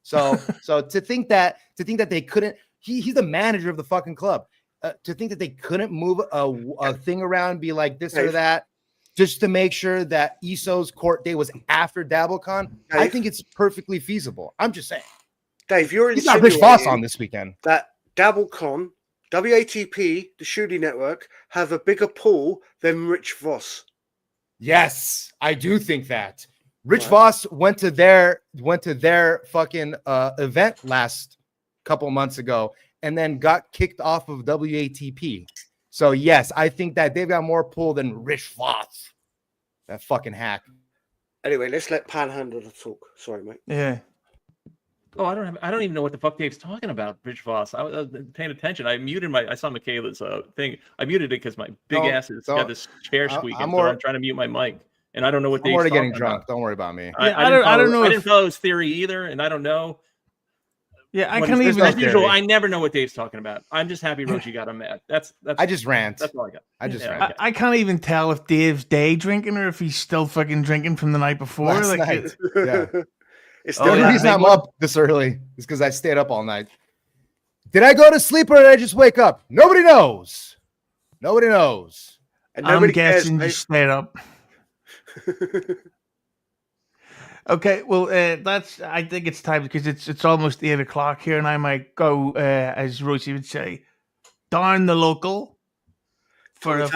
So to think that they couldn't, he's the manager of the fucking club. To think that they couldn't move a thing around, be like this or that, just to make sure that Isso's court day was after DabbleCon, I think it's perfectly feasible. I'm just saying. Dave, you're He's got Rich Voss on this weekend. That DabbleCon, WATP, the Shooty Network, have a bigger pool than Rich Voss. Yes, I do think that. Rich Voss went to their fucking event last couple months ago and then got kicked off of WATP. So yes, I think that they've got more pull than Rich Voss. That fucking hack. Anyway, let's let Panhandler talk. Sorry, mate. Yeah. Oh, I don't even know what the fuck Dave's talking about, Rich Voss. I was paying attention. I saw Michaela's thing. I muted it because my big ass has got this chair squeaking. I'm trying to mute my mic. And I don't know what Dave's already talking getting drunk. about. Don't worry about me. I don't know. I didn't follow his theory either, and I don't know. Yeah, I can't even. As usual, I never know what Dave's talking about. I'm just happy Roachy got him mad. That's. I just rant. That's all I got. Rant. I can't even tell if Dave's day drinking or if he's still fucking drinking from the night before. Last night. Yeah. It's the only reason I'm up this early is because I stayed up all night. Did I go to sleep or did I just wake up? Nobody knows. Nobody knows. And nobody cares, you stayed up. Okay, well, I think it's time because it's almost 8 o'clock here, and I might go, as Roachy would say, down the local for a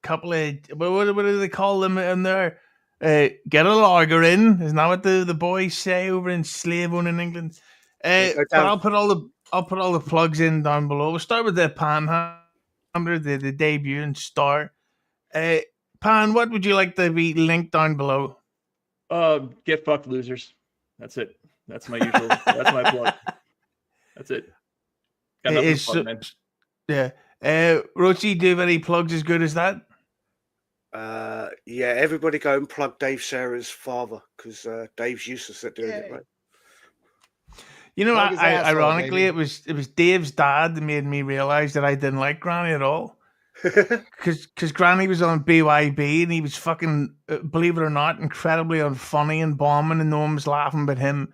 couple of what do they call them in there? Get a lager in, isn't that what the boys say over in Slavone in England? But I'll put all the plugs in down below. We'll start with the Panhandler, the debut and star. Pan, what would you like to be linked down below? Get fucked, losers. That's it. That's my usual. That's my plug. That's it. Got nothing to plug, man. Yeah. Roachy, do you have any plugs as good as that? Yeah, everybody go and plug Dave Sarra's father because Dave's useless at doing it, right? You know, ironically, it was Dave's dad that made me realize that I didn't like Granny at all. Because Granny was on BYB and he was fucking, believe it or not, incredibly unfunny and bombing, and no one was laughing but him.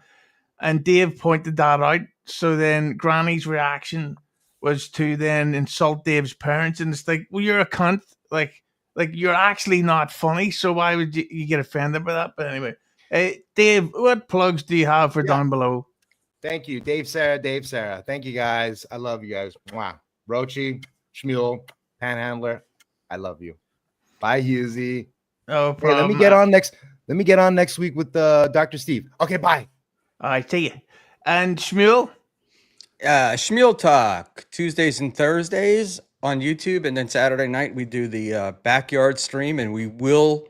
And Dave pointed that out. So then Granny's reaction was to then insult Dave's parents, and it's like, well, you're a cunt. Like you're actually not funny. So why would you get offended by that? But anyway, Dave, what plugs do you have for down below? Thank you, Dave Sarra. Thank you guys. I love you guys. Wow. Roachy, Schmuel, Panhandler, I love you. Bye, Hughezy. No problem. Hey, let me get on next week with Dr. Steve. Okay, bye. All right, see you. And Schmuel? Schmuel Talk Tuesdays and Thursdays on YouTube, and then Saturday night we do the backyard stream, and we will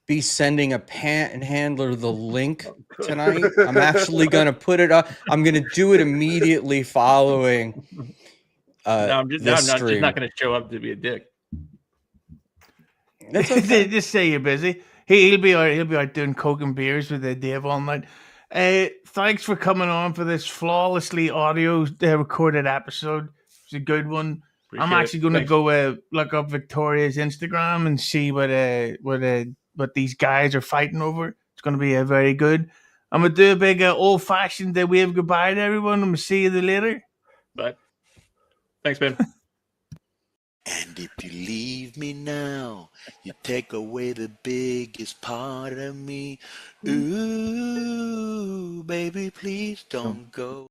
be sending a Panhandler the link tonight. I'm actually going to put it up. I'm going to do it immediately following I'm just not going to show up to be a dick. That's okay. Just say you're busy. He'll be out doing coke and beers with Dave all night. Thanks for coming on for this flawlessly audio recorded episode. It's a good one. I'm actually going to go look up Victoria's Instagram and see what these guys are fighting over. It's going to be very good. I'm going to do a big old-fashioned wave goodbye to everyone. I'm going to see you later. Bye. Thanks, Ben. And if you leave me now, you take away the biggest part of me. Ooh, baby, please don't go.